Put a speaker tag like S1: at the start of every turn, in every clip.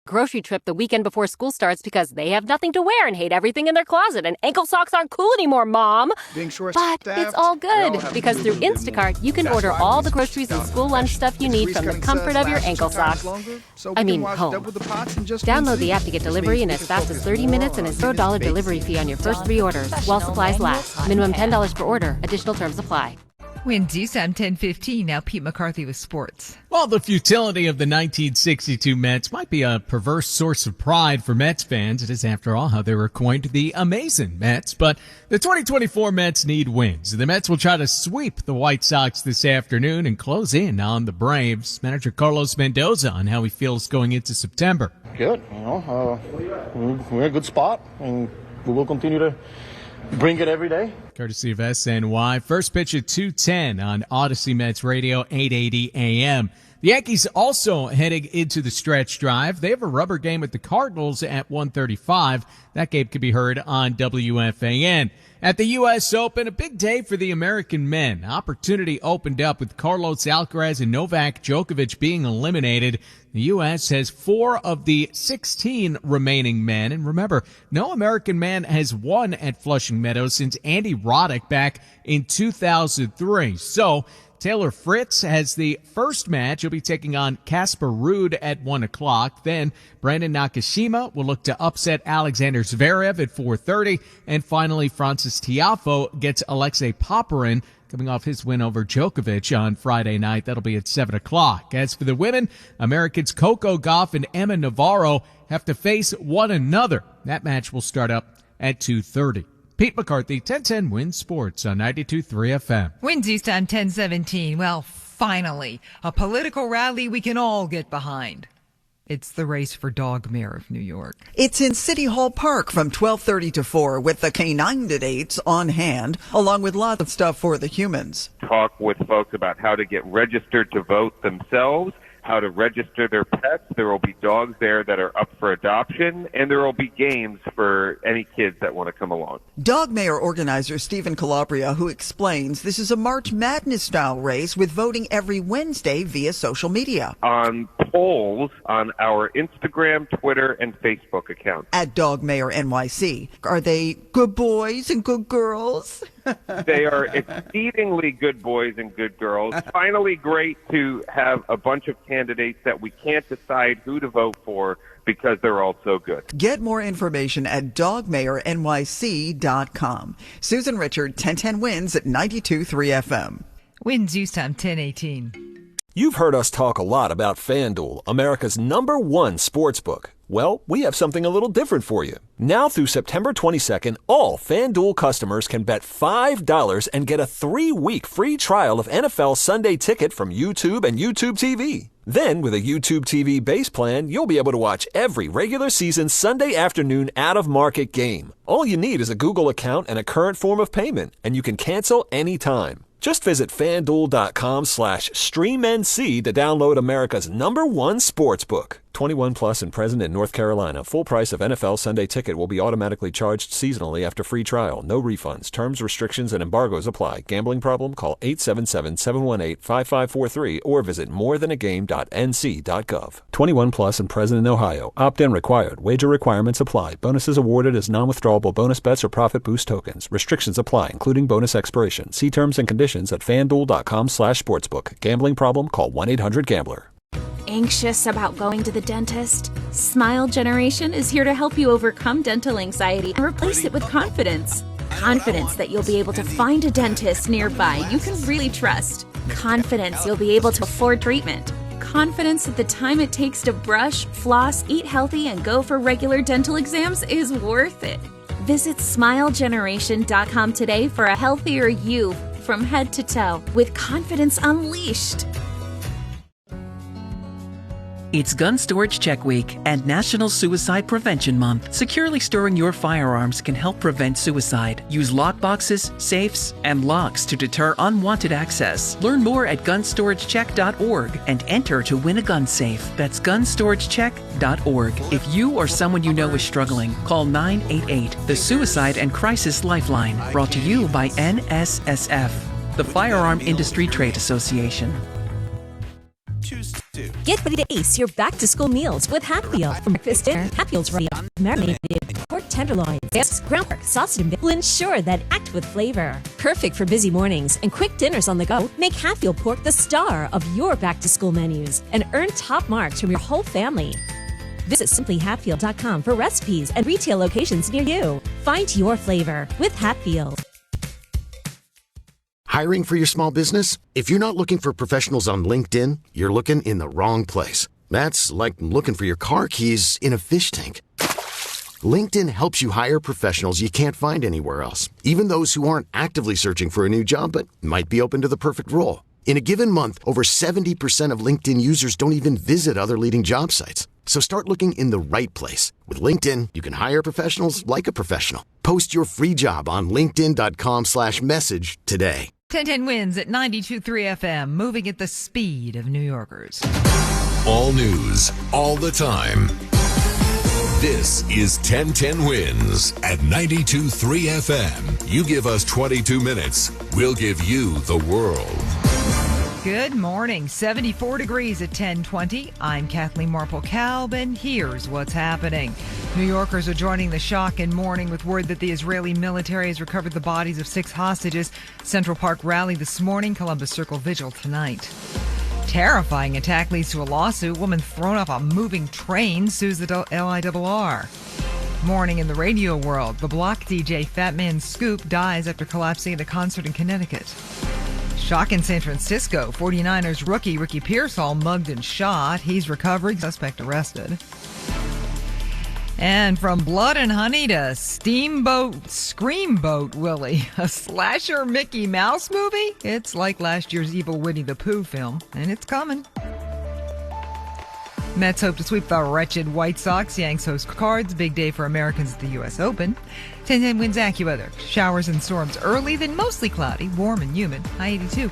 S1: grocery trip the weekend before school starts because they have nothing to wear and hate everything in their closet, and ankle socks aren't cool anymore, Mom. But it's all good because through Instacart, you can order all the groceries and school lunch stuff you need from the comfort of your ankle socks. I mean, home. Download the app to get delivery in as fast as 30 minutes and a $0 delivery fee on your first 3 orders while supplies last. Minimum $10 per order. Additional terms apply.
S2: Winds USAM 10:15. Now Pete McCarthy with sports.
S3: Well, the futility of the 1962 Mets might be a perverse source of pride for Mets fans. It is, after all, how they were coined the amazing Mets. But the 2024 Mets need wins. The Mets will try to sweep the White Sox this afternoon and close in on the Braves. Manager Carlos Mendoza on how he feels going into September.
S4: Good. We're in a good spot, and we will continue to bring it every day.
S3: Courtesy of SNY. First pitch at 2:10 on Odyssey Mets Radio, 880 AM. The Yankees also heading into the stretch drive. They have a rubber game with the Cardinals at 1:35. That game can be heard on WFAN. At the U.S. Open, a big day for the American men. Opportunity opened up with Carlos Alcaraz and Novak Djokovic being eliminated. The U.S. has 4 of the 16 remaining men. And remember, no American man has won at Flushing Meadows since Andy Roddick back in 2003. So Taylor Fritz has the first match. He'll be taking on Casper Ruud at 1 o'clock. Then Brandon Nakashima will look to upset Alexander Zverev at 4:30. And finally, Francis Tiafoe gets Alexei Popyrin coming off his win over Djokovic on Friday night. That'll be at 7 o'clock. As for the women, Americans Coco Gauff and Emma Navarro have to face one another. That match will start up at 2:30. Pete McCarthy, 1010 Win Sports on 92.3 FM.
S2: Winds USAM 10:17. Well, finally, a political rally we can all get behind. It's the race for dog mayor of New York.
S5: It's in City Hall Park from 12:30 to 4 with the canine dates on hand, along with lots of stuff for the humans.
S6: Talk with folks about how to get registered to vote themselves, how to register their pets. There will be dogs there that are up for adoption, and there will be games for any kids that want to come along.
S5: Dog Mayor organizer Stephen Calabria, who explains this is a March Madness-style race with voting every Wednesday via social media.
S6: On polls on our Instagram, Twitter, and Facebook accounts.
S5: At Dog Mayor NYC. Are they good boys and good girls?
S6: They are exceedingly good boys and good girls. Finally, great to have a bunch of candidates that we can't decide who to vote for because they're all so good.
S5: Get more information at dogmayornyc.com. Susan Richard, 1010 Wins at 92.3 FM.
S2: Winds USAM 10:18.
S7: You've heard us talk a lot about FanDuel, America's #1 sportsbook. Well, we have something a little different for you. Now through September 22nd, all FanDuel customers can bet $5 and get a 3-week free trial of NFL Sunday Ticket from YouTube and YouTube TV. Then, with a YouTube TV base plan, you'll be able to watch every regular season Sunday afternoon out-of-market game. All you need is a Google account and a current form of payment, and you can cancel anytime. Just visit FanDuel.com/StreamNC to download America's #1 sportsbook. 21 plus and present in North Carolina. Full price of NFL Sunday Ticket will be automatically charged seasonally after free trial. No refunds. Terms, restrictions, and embargoes apply. Gambling problem? Call 877-718-5543 or visit morethanagame.nc.gov. 21 plus and present in Ohio. Opt-in required. Wager requirements apply. Bonuses awarded as non-withdrawable bonus bets or profit boost tokens. Restrictions apply, including bonus expiration. See terms and conditions at FanDuel.com/sportsbook. Gambling problem? Call 1-800-GAMBLER.
S8: Anxious about going to the dentist? Smile Generation is here to help you overcome dental anxiety and replace it with confidence. Confidence that you'll be able to find a dentist nearby you can really trust. Confidence you'll be able to afford treatment. Confidence that the time it takes to brush, floss, eat healthy, and go for regular dental exams is worth it. Visit SmileGeneration.com today for a healthier you from head to toe with confidence unleashed.
S9: It's Gun Storage Check Week and National Suicide Prevention Month. Securely storing your firearms can help prevent suicide. Use lockboxes, safes, and locks to deter unwanted access. Learn more at gunstoragecheck.org and enter to win a gun safe. That's gunstoragecheck.org. If you or someone you know is struggling, call 988, the Suicide and Crisis Lifeline. Brought to you by NSSF, the Firearm Industry Trade Association.
S10: Choose to. Get ready to ace your back-to-school meals with Hatfield. For breakfast, dinner, Hatfield's ready marinated pork tenderloins, ground pork, sausage, and will ensure that act with flavor. Perfect for busy mornings and quick dinners on the go. Make Hatfield pork the star of your back-to-school menus and earn top marks from your whole family. Visit simplyhatfield.com for recipes and retail locations near you. Find your flavor with Hatfield.
S11: Hiring for your small business? If you're not looking for professionals on LinkedIn, you're looking in the wrong place. That's like looking for your car keys in a fish tank. LinkedIn helps you hire professionals you can't find anywhere else, even those who aren't actively searching for a new job but might be open to the perfect role. In a given month, over 70% of LinkedIn users don't even visit other leading job sites. So start looking in the right place. With LinkedIn, you can hire professionals like a professional. Post your free job on linkedin.com/message today.
S2: 1010 wins at 92.3 FM, moving at the speed of New Yorkers.
S12: All news, all the time. This is 1010 wins at 92.3 FM. You give us 22 minutes, we'll give you the world.
S2: Good morning. 74 degrees at 10:20. I'm Kathleen Marple-Kalb, and here's what's happening. New Yorkers are joining the shock and mourning with word that the Israeli military has recovered the bodies of 6 hostages. Central Park rally this morning, Columbus Circle vigil tonight. Terrifying attack leads to a lawsuit. Woman thrown off a moving train sues the LIRR. Morning in the radio world. The block DJ Fat Man Scoop dies after collapsing at a concert in Connecticut. Shock in San Francisco. 49ers rookie Ricky Pearsall mugged and shot. He's recovering. Suspect arrested. And from Blood and Honey to Steamboat Screamboat Willie, a slasher Mickey Mouse movie? It's like last year's evil Winnie the Pooh film, and it's coming. Mets hope to sweep the wretched White Sox. Yanks host Cards. Big day for Americans at the U.S. Open. 1010 wins AccuWeather. Showers and storms early, then mostly cloudy, warm and humid. High 82.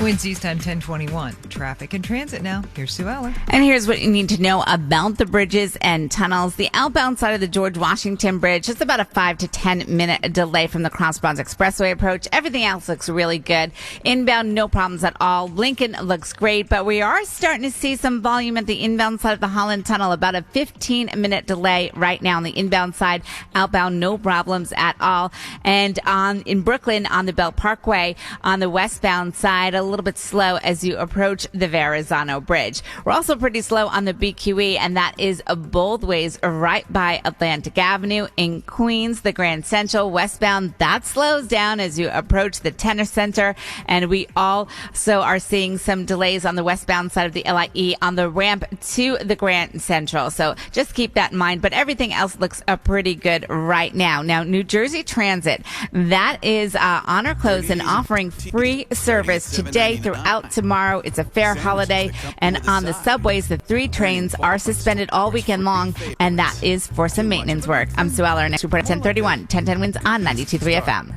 S2: Wednesday's time 10:21. Traffic and transit now. Here's Sue Eller.
S13: And here's what you need to know about the bridges and tunnels. The outbound side of the George Washington Bridge, just about a 5 to 10 minute delay from the Cross Bronx Expressway approach. Everything else looks really good. Inbound, no problems at all. Lincoln looks great, but we are starting to see some volume at the inbound side of the Holland Tunnel. About a 15-minute delay right now on the inbound side. Outbound, no problems at all. And in Brooklyn, on the Belt Parkway, on the westbound side, a little bit slow as you approach the Verrazano Bridge. We're also pretty slow on the BQE, and that is both ways right by Atlantic Avenue in Queens, the Grand Central westbound. That slows down as you approach the Tennis Center, and we also are seeing some delays on the westbound side of the LIE on the ramp to the Grand Central. So just keep that in mind, but everything else looks pretty good right now. Now, New Jersey Transit, that is on or closed and offering free service today throughout tomorrow. It's a fair holiday, and on the subways, the 3 trains are suspended all weekend long, and that is for some maintenance work. I'm Sue Eller. Next report at 10:31. 1010 wins on 92.3 FM.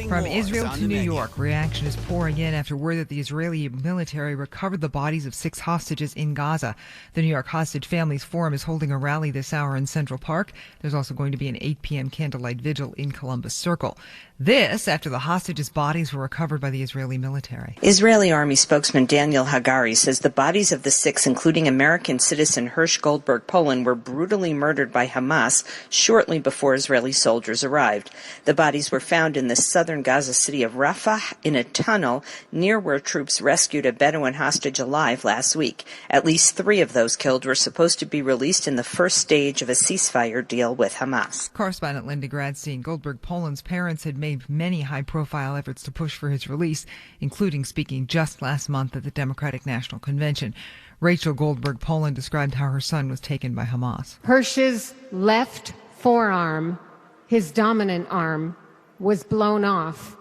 S2: From Israel to New York, reaction is pouring in after word that the Israeli military recovered the bodies of 6 hostages in Gaza. The New York Hostage Families Forum is holding a rally this hour in Central Park. There's also going to be an 8 p.m. candlelight vigil in Columbus Circle. This after the hostages' bodies were recovered by the Israeli military.
S14: Israeli Army spokesman Daniel Hagari says the bodies of the 6, including American citizen Hirsch Goldberg Poland, were brutally murdered by Hamas shortly before Israeli soldiers arrived. The bodies were found in the southern Gaza city of Rafah in a tunnel near where troops rescued a Bedouin hostage alive last week. At least 3 of those killed were supposed to be released in the first stage of a ceasefire deal with Hamas.
S2: Correspondent Linda Gradstein. Goldberg Poland's parents had made many high-profile efforts to push for his release, including speaking just last month at the Democratic National Convention. Rachel Goldberg Poland described how her son was taken by Hamas.
S15: Hirsch's left forearm, his dominant arm, was blown off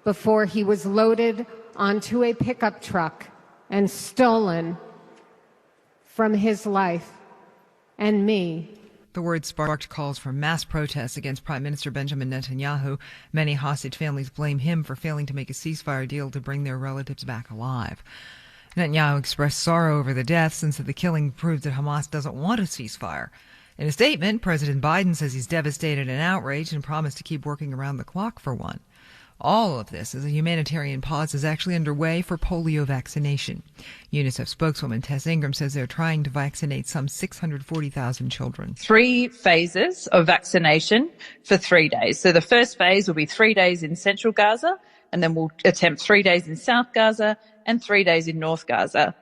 S15: before he was loaded onto a pickup truck and stolen from his life and me.
S2: The word sparked calls for mass protests against Prime Minister Benjamin Netanyahu. Many hostage families blame him for failing to make a ceasefire deal to bring their relatives back alive. Netanyahu expressed sorrow over the deaths and said the killing proves that Hamas doesn't want a ceasefire. In a statement, President Biden says he's devastated and outraged and promised to keep working around the clock for one. All of this as a humanitarian pause is actually underway for polio vaccination. UNICEF spokeswoman Tess Ingram says they're trying to vaccinate some 640,000 children.
S16: 3 phases of vaccination for 3 days. So the first phase will be 3 days in central Gaza, and then we'll attempt 3 days in South Gaza and 3 days in North Gaza.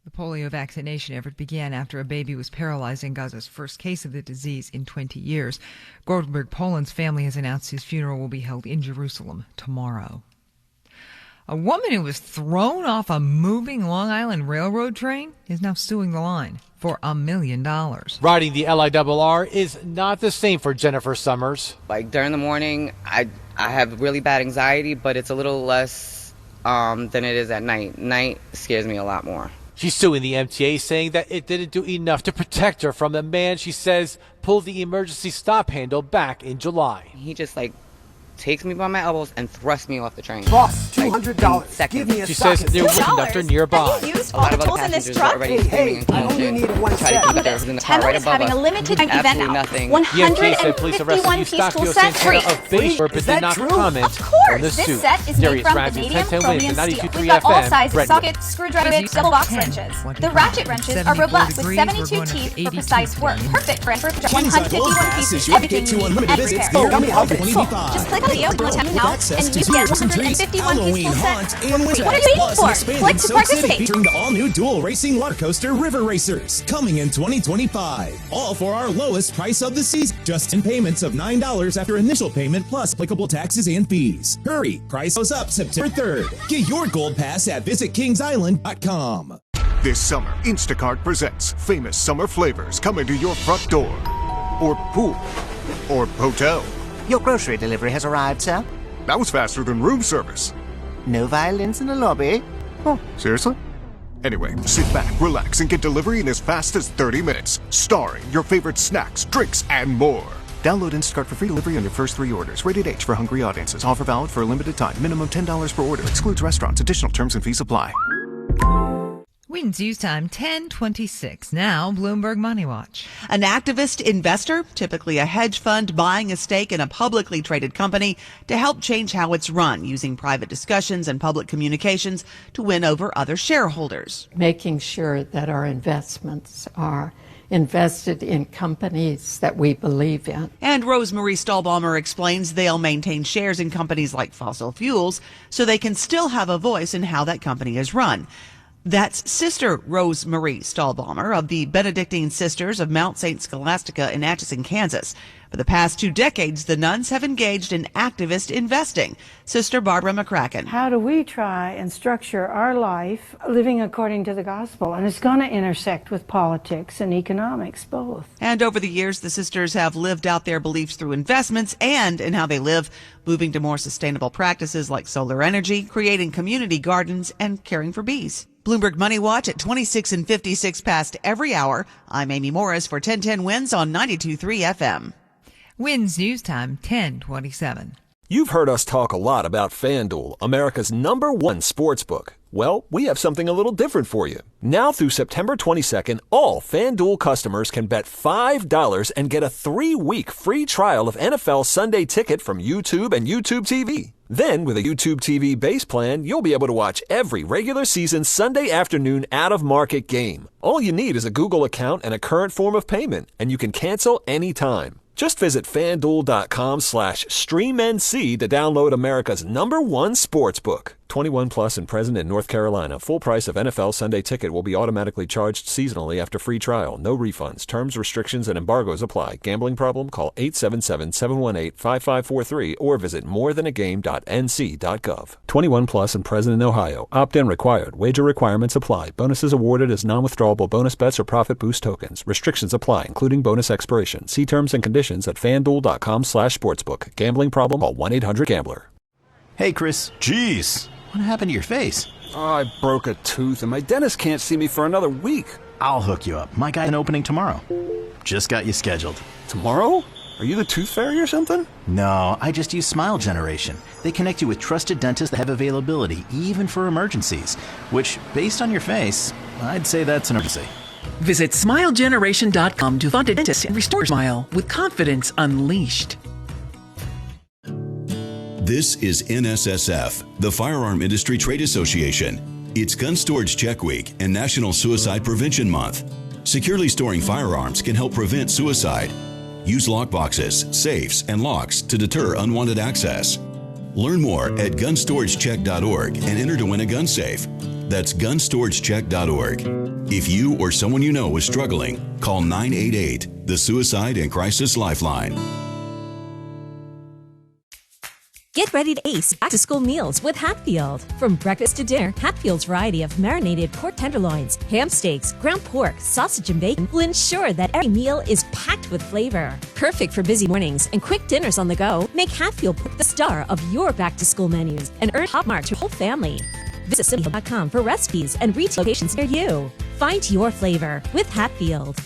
S2: The polio vaccination effort began after a baby was paralyzed in Gaza's first case of the disease in 20 years. Goldberg Poland's family has announced his funeral will be held in Jerusalem tomorrow. A woman who was thrown off a moving Long Island Railroad train is now suing the line for $1 million.
S17: Riding the LIRR is not the same for Jennifer Summers.
S18: Like during the morning, I have really bad anxiety, but it's a little less than it is at night. Night scares me a lot more.
S17: She's suing the MTA, saying that it didn't do enough to protect her from the man she says pulled the emergency stop handle back in July.
S18: He just takes me by my elbows and thrusts me off the train.
S19: Boss, $200. Give me a
S17: She says there was a conductor nearby.
S18: A lot of other passengers were already screaming and calling to try to keep us in the car right above us.
S20: Having a limited event
S18: Absolutely
S20: now.
S18: nothing.
S20: 151
S17: said police arrested
S20: peaceful
S17: Eustachio
S20: set free.
S17: Santana of Bayshore, but did not comment
S20: Of course,
S17: on the
S20: this
S17: suit.
S20: set is made
S17: Darius
S20: from
S17: Ramsey,
S20: vanadium
S17: 1010
S20: chromium
S17: wins,
S20: steel.
S17: 92.3
S20: We've got all
S17: FM,
S20: sizes,
S17: Redmond.
S20: sockets, screwdrivers, double box wrenches. The ratchet wrenches are robust with 72 teeth for precise work. Perfect for 151 pieces, everything you need, every pair. Just click on the open tab now and you get 151 peaceful set. What are you waiting for? Click to participate.
S21: Featuring the all-new dual racing water coaster River Racers, coming in 2025. All for our lowest price of the season. Just in payments of $9 after initial payment plus applicable taxes and fees. Hurry, price goes up September 3rd. Get your gold pass at visitkingsisland.com.
S22: This summer, Instacart presents famous summer flavors coming to your front door, or pool, or hotel.
S23: Your grocery delivery has arrived, sir.
S22: That was faster than room service.
S23: No violins in the lobby.
S22: Oh, seriously? Anyway, sit back, relax, and get delivery in as fast as 30 minutes. Starring your favorite snacks, drinks, and more. Download Instacart for free delivery on your first 3 orders. Rated H for hungry audiences. Offer valid for a limited time. Minimum $10 per order. Excludes restaurants. Additional terms and fees apply.
S2: Winds use time 10:26. Now, Bloomberg Money Watch.
S24: An activist investor, typically a hedge fund, buying a stake in a publicly traded company to help change how it's run, using private discussions and public communications to win over other shareholders.
S25: Making sure that our investments are invested in companies that we believe in.
S24: And Rosemarie Stahlbaumer explains they'll maintain shares in companies like fossil fuels so they can still have a voice in how that company is run. That's Sister Rosemarie Stahlbaumer of the Benedictine Sisters of Mount St. Scholastica in Atchison, Kansas. For the past 2 decades, the nuns have engaged in activist investing. Sister Barbara McCracken.
S26: How do we try and structure our life living according to the gospel? And it's going to intersect with politics and economics, both.
S24: And over the years, the sisters have lived out their beliefs through investments and in how they live, moving to more sustainable practices like solar energy, creating community gardens, and caring for bees. Bloomberg Money Watch at 26 and 56 past every hour. I'm Amy Morris for 1010 Wins on 92.3 FM.
S2: Wins News Time 10:27.
S7: You've heard us talk a lot about FanDuel, America's #1 sportsbook. Well, we have something a little different for you. Now through September 22nd, all FanDuel customers can bet $5 and get a 3-week free trial of NFL Sunday Ticket from YouTube and YouTube TV. Then, with a YouTube TV base plan, you'll be able to watch every regular season Sunday afternoon out-of-market game. All you need is a Google account and a current form of payment, and you can cancel anytime. Just visit FanDuel.com/StreamNC to download America's #1 sportsbook. 21 plus and present in North Carolina. Full price of NFL Sunday Ticket will be automatically charged seasonally after free trial. No refunds. Terms, restrictions, and embargoes apply. Gambling problem? Call 877-718-5543 or visit morethanagame.nc.gov. 21 plus and present in Ohio. Opt-in required. Wager requirements apply. Bonuses awarded as non-withdrawable bonus bets or profit boost tokens. Restrictions apply, including bonus expiration. See terms and conditions at FanDuel.com/sportsbook. Gambling problem? Call 1-800-GAMBLER.
S27: Hey, Chris. Jeez. What happened to your face?
S28: Oh, I broke a tooth and my dentist can't see me for another week.
S27: I'll hook you up. My guy has an opening tomorrow. Just got you scheduled.
S28: Tomorrow? Are you the tooth fairy or something?
S27: No, I just use Smile Generation. They connect you with trusted dentists that have availability even for emergencies, which, based on your face, I'd say that's an emergency.
S9: Visit SmileGeneration.com to find a dentist and restore smile with confidence unleashed.
S1: This is NSSF, the Firearm Industry Trade Association. It's Gun Storage Check Week and National Suicide Prevention Month. Securely storing firearms can help prevent suicide. Use lockboxes, safes, and locks to deter unwanted access. Learn more at gunstoragececk.org and enter to win a gun safe. That's gunstoragececk.org. If you or someone you know is struggling, call 988, the Suicide and Crisis Lifeline.
S3: Get ready to ace back-to-school meals with Hatfield. From breakfast to dinner, Hatfield's variety of marinated pork tenderloins, ham steaks, ground pork, sausage, and bacon will ensure that every meal is packed with flavor. Perfect for busy mornings and quick dinners on the go, make Hatfield the star of your back-to-school menus and earn top marks for your whole family. Visit Hatfield.com for recipes and retail locations near you. Find your flavor with Hatfield.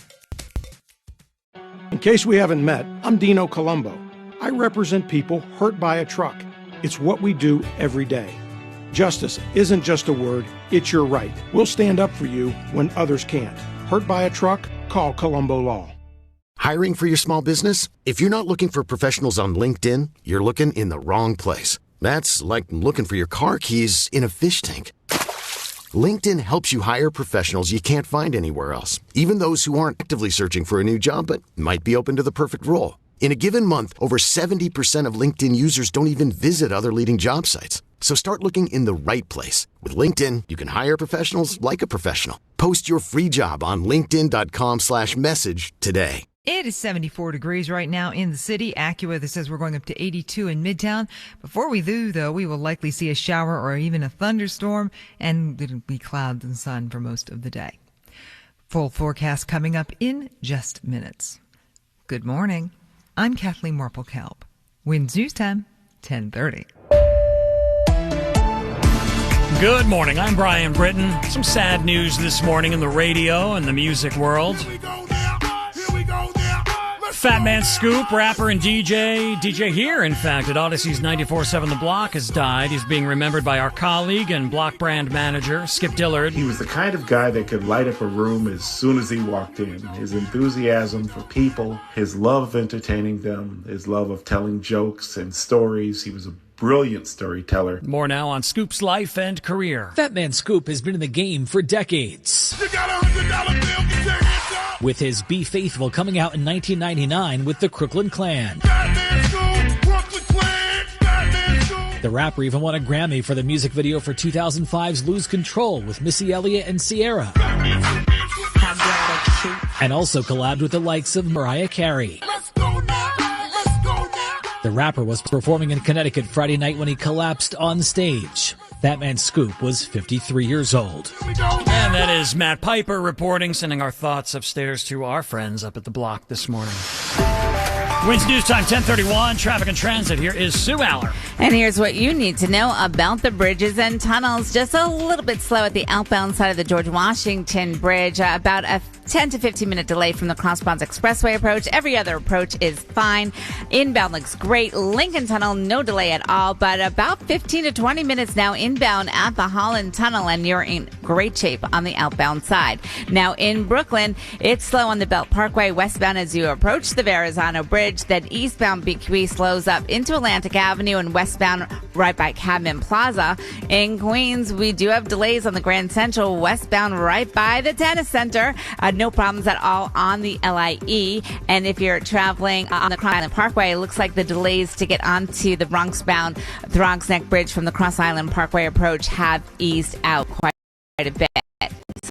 S4: In case we haven't met, I'm Dino Colombo. I represent people hurt by a truck. It's what we do every day. Justice isn't just a word, it's your right. We'll stand up for you when others can't. Hurt by a truck? Call Colombo Law.
S5: Hiring for your small business? If you're not looking for professionals on LinkedIn, you're looking in the wrong place. That's like looking for your car keys in a fish tank. LinkedIn helps you hire professionals you can't find anywhere else, even those who aren't actively searching for a new job but might be open to the perfect role. In a given month, over 70% of LinkedIn users don't even visit other leading job sites. So start looking in the right place. With LinkedIn, you can hire professionals like a professional. Post your free job on linkedin.com/message today.
S2: It is 74 degrees right now in the city. AccuWeather says we're going up to 82 in Midtown. Before we do, though, we will likely see a shower or even a thunderstorm, and it'll be clouds and sun for most of the day. Full forecast coming up in just minutes. Good morning. I'm Kathleen Marple-Kalb. Winds News Time, 10:30.
S6: Good morning. I'm Brian Britton. Some sad news this morning in the radio and the music world. Fat Man Scoop, rapper and DJ here, in fact, at Odyssey's 94.7 The Block, has died. He's being remembered by our colleague and Block brand manager, Skip Dillard.
S8: He was the kind of guy that could light up a room as soon as he walked in. His enthusiasm for people, his love of entertaining them, his love of telling jokes and stories. He was a brilliant storyteller.
S6: More now on Scoop's life and career.
S10: Fat Man Scoop has been in the game for decades.
S11: You got $100 bill, get your hands up.
S10: With his Be Faithful coming out in 1999 with the Crooklyn Clan.
S11: Batman Scoop, Brooklyn Clan, Batman Scoop.
S10: The rapper even won a Grammy for the music video for 2005's Lose Control with Missy Elliott and Ciara. And also collabed with the likes of Mariah Carey.
S11: Let's go now.
S10: The rapper was performing in Connecticut Friday night when he collapsed on stage. Fat Man Scoop was 53 years old.
S6: And that is Matt Piper reporting, sending our thoughts upstairs to our friends up at the Block this morning. Winds News Time, 10:31. Traffic and transit. Here is Sue Aller.
S13: And here's what you need to know about the bridges and tunnels. Just a little bit slow at the outbound side of the George Washington Bridge. About a 10 to 15 minute delay from the Cross Bonds Expressway approach. Every other approach is fine. Inbound looks great. Lincoln Tunnel, no delay at all. But about 15 to 20 minutes now inbound at the Holland Tunnel, and you're in great shape on the outbound side. Now in Brooklyn, it's slow on the Belt Parkway westbound as you approach the Verrazano Bridge. Then eastbound BQE slows up into Atlantic Avenue and westbound right by Cadman Plaza. In Queens, we do have delays on the Grand Central westbound right by the Tennis Center. No problems at all on the LIE. And if you're traveling on the Cross Island Parkway, it looks like the delays to get onto the Bronx-bound Bronx Neck Bridge from the Cross Island Parkway approach have eased out quite a bit.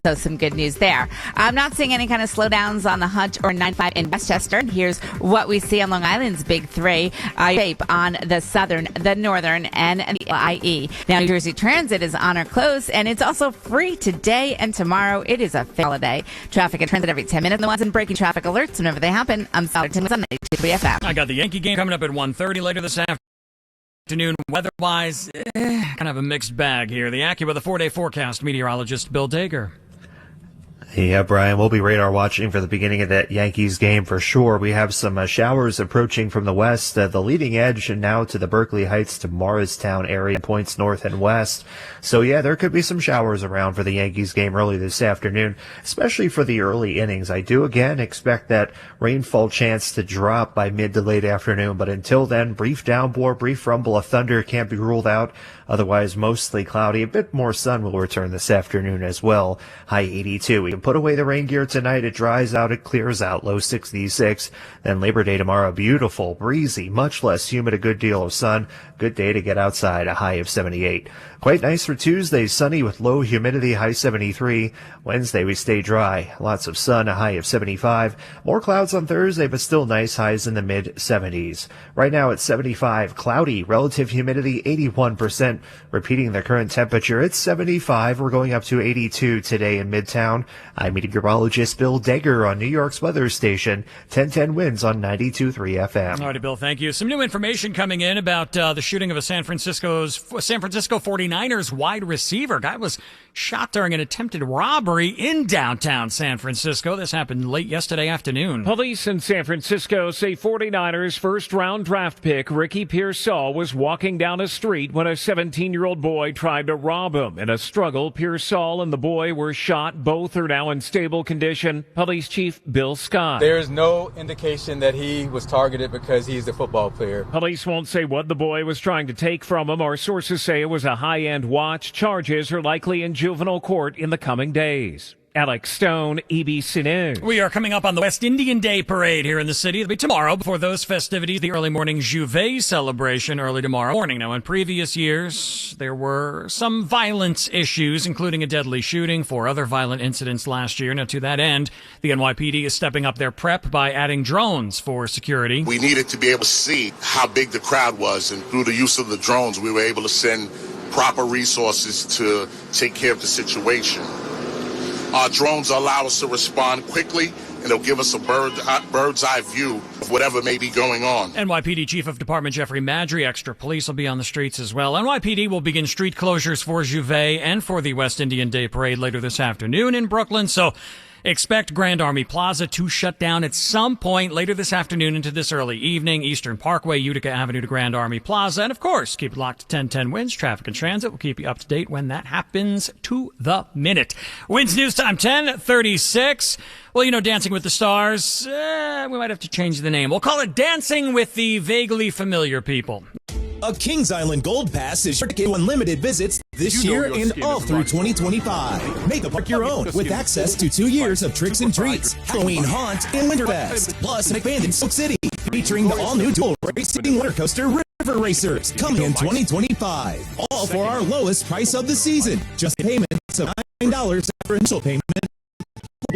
S13: So some good news there. I'm not seeing any kind of slowdowns on the Hutch or 95 in Westchester. Here's what we see on Long Island's Big Three. Shape on the Southern, the Northern, and the LIE. Now, New Jersey Transit is on or close, and it's also free today and tomorrow. It is a holiday. Traffic and transit every 10 minutes. The ones and breaking traffic alerts whenever they happen. I'm Saturday on 92.3 FM.
S6: I got the Yankee game coming up at 1:30 later this afternoon. Weather-wise, kind of a mixed bag here. The AccuWeather 4-day forecast meteorologist Bill Dager.
S12: Yeah, Brian, we'll be radar watching for the beginning of that Yankees game for sure. We have some showers approaching from the west, the leading edge now to the Berkeley Heights to Morristown area, points north and west. So yeah, there could be some showers around for the Yankees game early this afternoon, especially for the early innings. I do again expect that rainfall chance to drop by mid to late afternoon, but until then, brief downpour, brief rumble of thunder can't be ruled out. Otherwise, mostly cloudy. A bit more sun will return this afternoon as well. High 82. We can put away the rain gear tonight. It dries out. It clears out. Low 66. Then Labor Day tomorrow. Beautiful, breezy, much less humid. A good deal of sun. Good day to get outside. A high of 78. Quite nice for Tuesday. Sunny with low humidity. High 73. Wednesday we stay dry. Lots of sun. A high of 75. More clouds on Thursday, but still nice highs in the mid 70s. Right now it's 75. Cloudy. Relative humidity 81%. Repeating the current temperature, it's 75. We're going up to 82 today in Midtown. I'm meteorologist Bill Degger on New York's weather station. 1010 winds on 92.3 FM.
S6: All right, Bill, thank you. Some new information coming in about the shooting of a San Francisco 49ers wide receiver. Guy was shot during an attempted robbery in downtown San Francisco. This happened late yesterday afternoon.
S14: Police in San Francisco say 49ers first-round draft pick Ricky Pearsall was walking down a street when a 17-year-old boy tried to rob him. In a struggle, Pearsall and the boy were shot. Both are now in stable condition. Police Chief Bill Scott.
S15: There is no indication that he was targeted because he's a football player.
S14: Police won't say what the boy was trying to take from him. Our sources say it was a high-end watch. Charges are likely in juvenile court in the coming days. Alex Stone, ABC News.
S6: We are coming up on the West Indian Day Parade here in the city. It'll be tomorrow. Before those festivities, the early morning Juvet celebration early tomorrow morning. Now, in previous years, there were some violence issues, including a deadly shooting, 4 other violent incidents last year. Now, to that end, the NYPD is stepping up their prep by adding drones for security.
S16: We needed to be able to see how big the crowd was, and through the use of the drones, we were able to send proper resources to take care of the situation. Our drones allow us to respond quickly, and they'll give us a bird's eye view of whatever may be going on.
S6: NYPD Chief of Department Jeffrey Madry, extra police will be on the streets as well. NYPD will begin street closures for Juvet and for the West Indian Day Parade later this afternoon in Brooklyn, so expect Grand Army Plaza to shut down at some point later this afternoon into this early evening. Eastern Parkway, Utica Avenue to Grand Army Plaza. And, of course, keep it locked to 1010 Winds. Traffic and Transit will keep you up to date when that happens to the minute. Winds News Time 10:36. Well, you know, Dancing with the Stars, we might have to change the name. We'll call it Dancing with the Vaguely Familiar People.
S21: A Kings Island Gold Pass is sure to get unlimited visits this year and all through 2025. Make the park your own with access to 2 years of tricks and treats, Halloween Haunt, and Winterfest, plus an abandoned Silk City, featuring the all-new dual racing water coaster River Racers, coming in 2025. All for our lowest price of the season. Just payments of $9 after initial payment,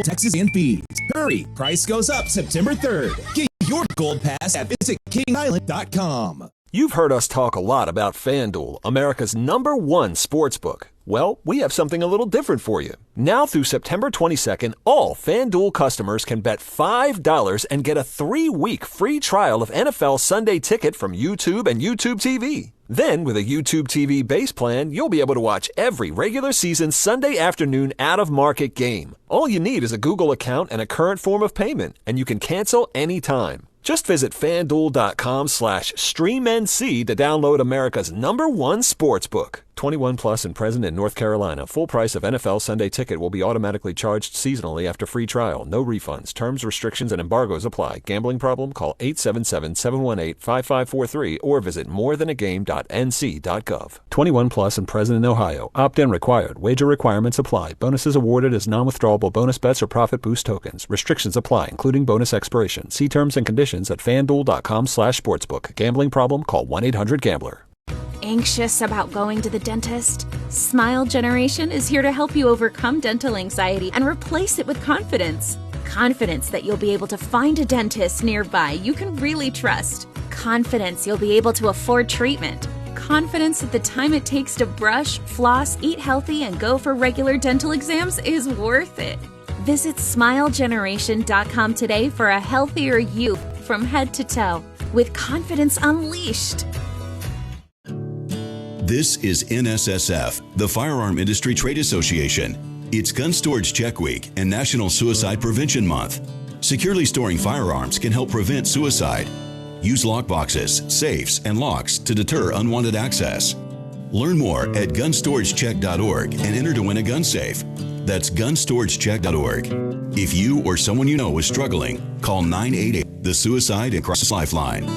S21: taxes and fees. Hurry, price goes up September 3rd. Get your Gold Pass at visitkingisland.com.
S7: You've heard us talk a lot about FanDuel, America's #1 sportsbook. Well, we have something a little different for you. Now through September 22nd, all FanDuel customers can bet $5 and get a 3-week free trial of NFL Sunday Ticket from YouTube and YouTube TV. Then, with a YouTube TV base plan, you'll be able to watch every regular season Sunday afternoon out-of-market game. All you need is a Google account and a current form of payment, and you can cancel anytime. Just visit FanDuel.com/StreamNC to download America's #1 sportsbook. 21 plus and present in North Carolina. Full price of NFL Sunday Ticket will be automatically charged seasonally after free trial. No refunds. Terms, restrictions, and embargoes apply. Gambling problem? Call 877-718-5543 or visit morethanagame.nc.gov. 21 plus and present in Ohio. Opt-in required. Wager requirements apply. Bonuses awarded as non-withdrawable bonus bets or profit boost tokens. Restrictions apply, including bonus expiration. See terms and conditions at FanDuel.com/sportsbook. Gambling problem? Call 1-800-GAMBLER.
S17: Anxious about going to the dentist? Smile Generation is here to help you overcome dental anxiety and replace it with confidence. Confidence that you'll be able to find a dentist nearby you can really trust. Confidence you'll be able to afford treatment. Confidence that the time it takes to brush, floss, eat healthy, and go for regular dental exams is worth it. Visit SmileGeneration.com today for a healthier you from head to toe, with confidence unleashed.
S1: This is NSSF, the Firearm Industry Trade Association. It's Gun Storage Check Week and National Suicide Prevention Month. Securely storing firearms can help prevent suicide. Use lockboxes, safes, and locks to deter unwanted access. Learn more at gunstoragecheck.org and enter to win a gun safe. That's gunstoragecheck.org. If you or someone you know is struggling, call 988, the Suicide and Crisis Lifeline.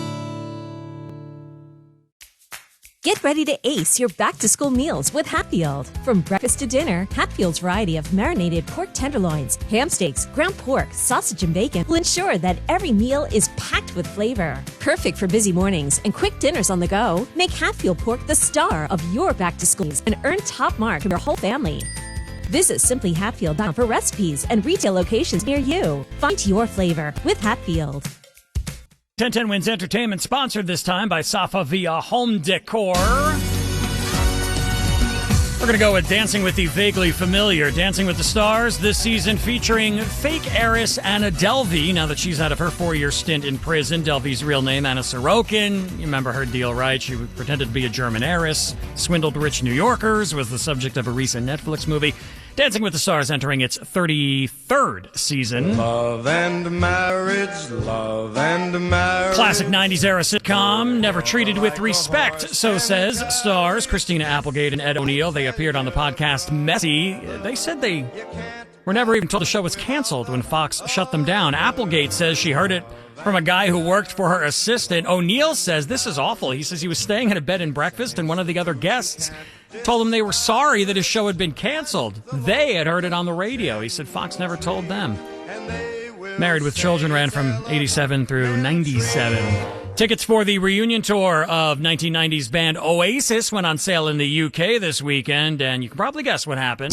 S3: Get ready to ace your back-to-school meals with Hatfield. From breakfast to dinner, Hatfield's variety of marinated pork tenderloins, ham steaks, ground pork, sausage, and bacon will ensure that every meal is packed with flavor. Perfect for busy mornings and quick dinners on the go, make Hatfield pork the star of your back-to-school and earn top mark for your whole family. Visit simplyhatfield.com for recipes and retail locations near you. Find your flavor with Hatfield.
S6: 1010 Wins Entertainment, sponsored this time by Safa Via Home Decor. We're going to go with Dancing with the Vaguely Familiar. Dancing with the Stars this season featuring fake heiress Anna Delvey. Now that she's out of her 4-year stint in prison, Delvey's real name, Anna Sorokin. You remember her deal, right? She pretended to be a German heiress, swindled rich New Yorkers, was the subject of a recent Netflix movie. Dancing with the Stars entering its 33rd season.
S11: Love and marriage, love and marriage.
S6: Classic 90s era sitcom, never treated with respect, so says stars Christina Applegate and Ed O'Neill. They appeared on the podcast Messy. They said they were never even told the show was canceled when Fox shut them down. Applegate says she heard it from a guy who worked for her assistant. O'Neill says this is awful. He says he was staying at a bed and breakfast and one of the other guests told him they were sorry that his show had been canceled. They had heard it on the radio. He said Fox never told them. Married with Children ran from 87 through 97. Tickets for the reunion tour of 1990s band Oasis went on sale in the UK this weekend, and you can probably guess what happened.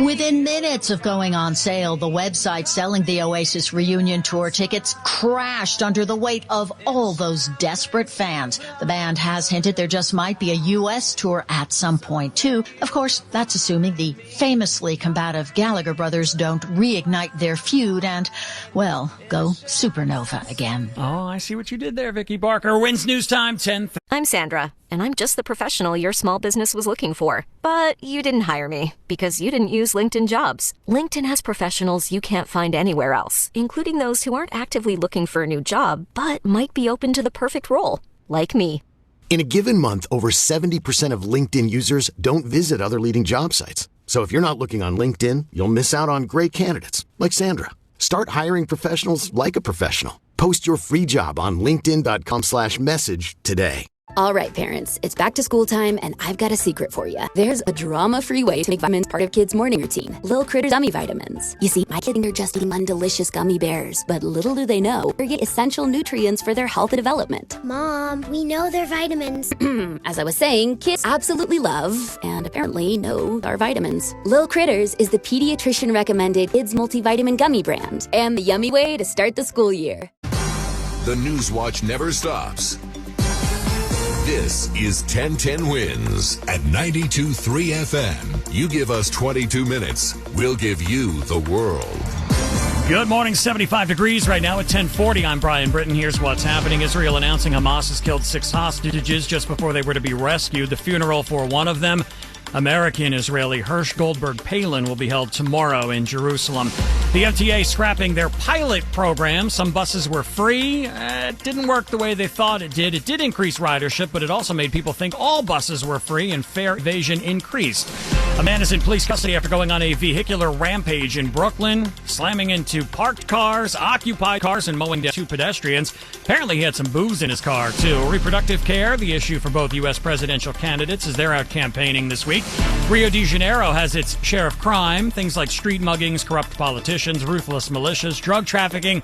S18: Within minutes of going on sale, the website selling the Oasis reunion tour tickets crashed under the weight of all those desperate fans. The band has hinted there just might be a U.S. tour at some point, too. Of course, that's assuming the famously combative Gallagher brothers don't reignite their feud and, well, go supernova again.
S6: Oh, I see what you did there, Vicky Barker. Wins News Time, 10.
S19: I'm Sandra, and I'm just the professional your small business was looking for. But you didn't hire me because you didn't use LinkedIn Jobs. LinkedIn has professionals you can't find anywhere else, including those who aren't actively looking for a new job, but might be open to the perfect role, like me.
S5: In a given month, over 70% of LinkedIn users don't visit other leading job sites. So if you're not looking on LinkedIn, you'll miss out on great candidates like Sandra. Start hiring professionals like a professional. Post your free job on linkedin.com/message today.
S20: All right, parents, it's back to school time, and I've got a secret for you. There's a drama-free way to make vitamins part of kids' morning routine. Lil Critters Gummy Vitamins. You see, my kids are just eating fun, delicious gummy bears, but little do they know, they're getting essential nutrients for their health and development.
S22: Mom, we know they're vitamins.
S20: As I was saying, kids absolutely love, and apparently know, our vitamins. Lil Critters is the pediatrician-recommended kids multivitamin gummy brand, and the yummy way to start the school year.
S23: The Newswatch never stops. This is 1010 Wins at 92.3 FM. You give us 22 minutes, we'll give you the world.
S6: Good morning, 75 degrees right now at 10:40. I'm Brian Britton. Here's what's happening. Israel announcing Hamas has killed 6 hostages just before they were to be rescued. The funeral for one of them, American-Israeli Hirsch Goldberg Palin, will be held tomorrow in Jerusalem. The MTA scrapping their pilot program. Some buses were free. It didn't work the way they thought it did. It did increase ridership, but it also made people think all buses were free and fare evasion increased. A man is in police custody after going on a vehicular rampage in Brooklyn, slamming into parked cars, occupied cars, and mowing down 2 pedestrians. Apparently he had some booze in his car, too. Reproductive care, the issue for both U.S. presidential candidates as they're out campaigning this week. Rio de Janeiro has its share of crime, things like street muggings, corrupt politicians, ruthless militias, drug trafficking,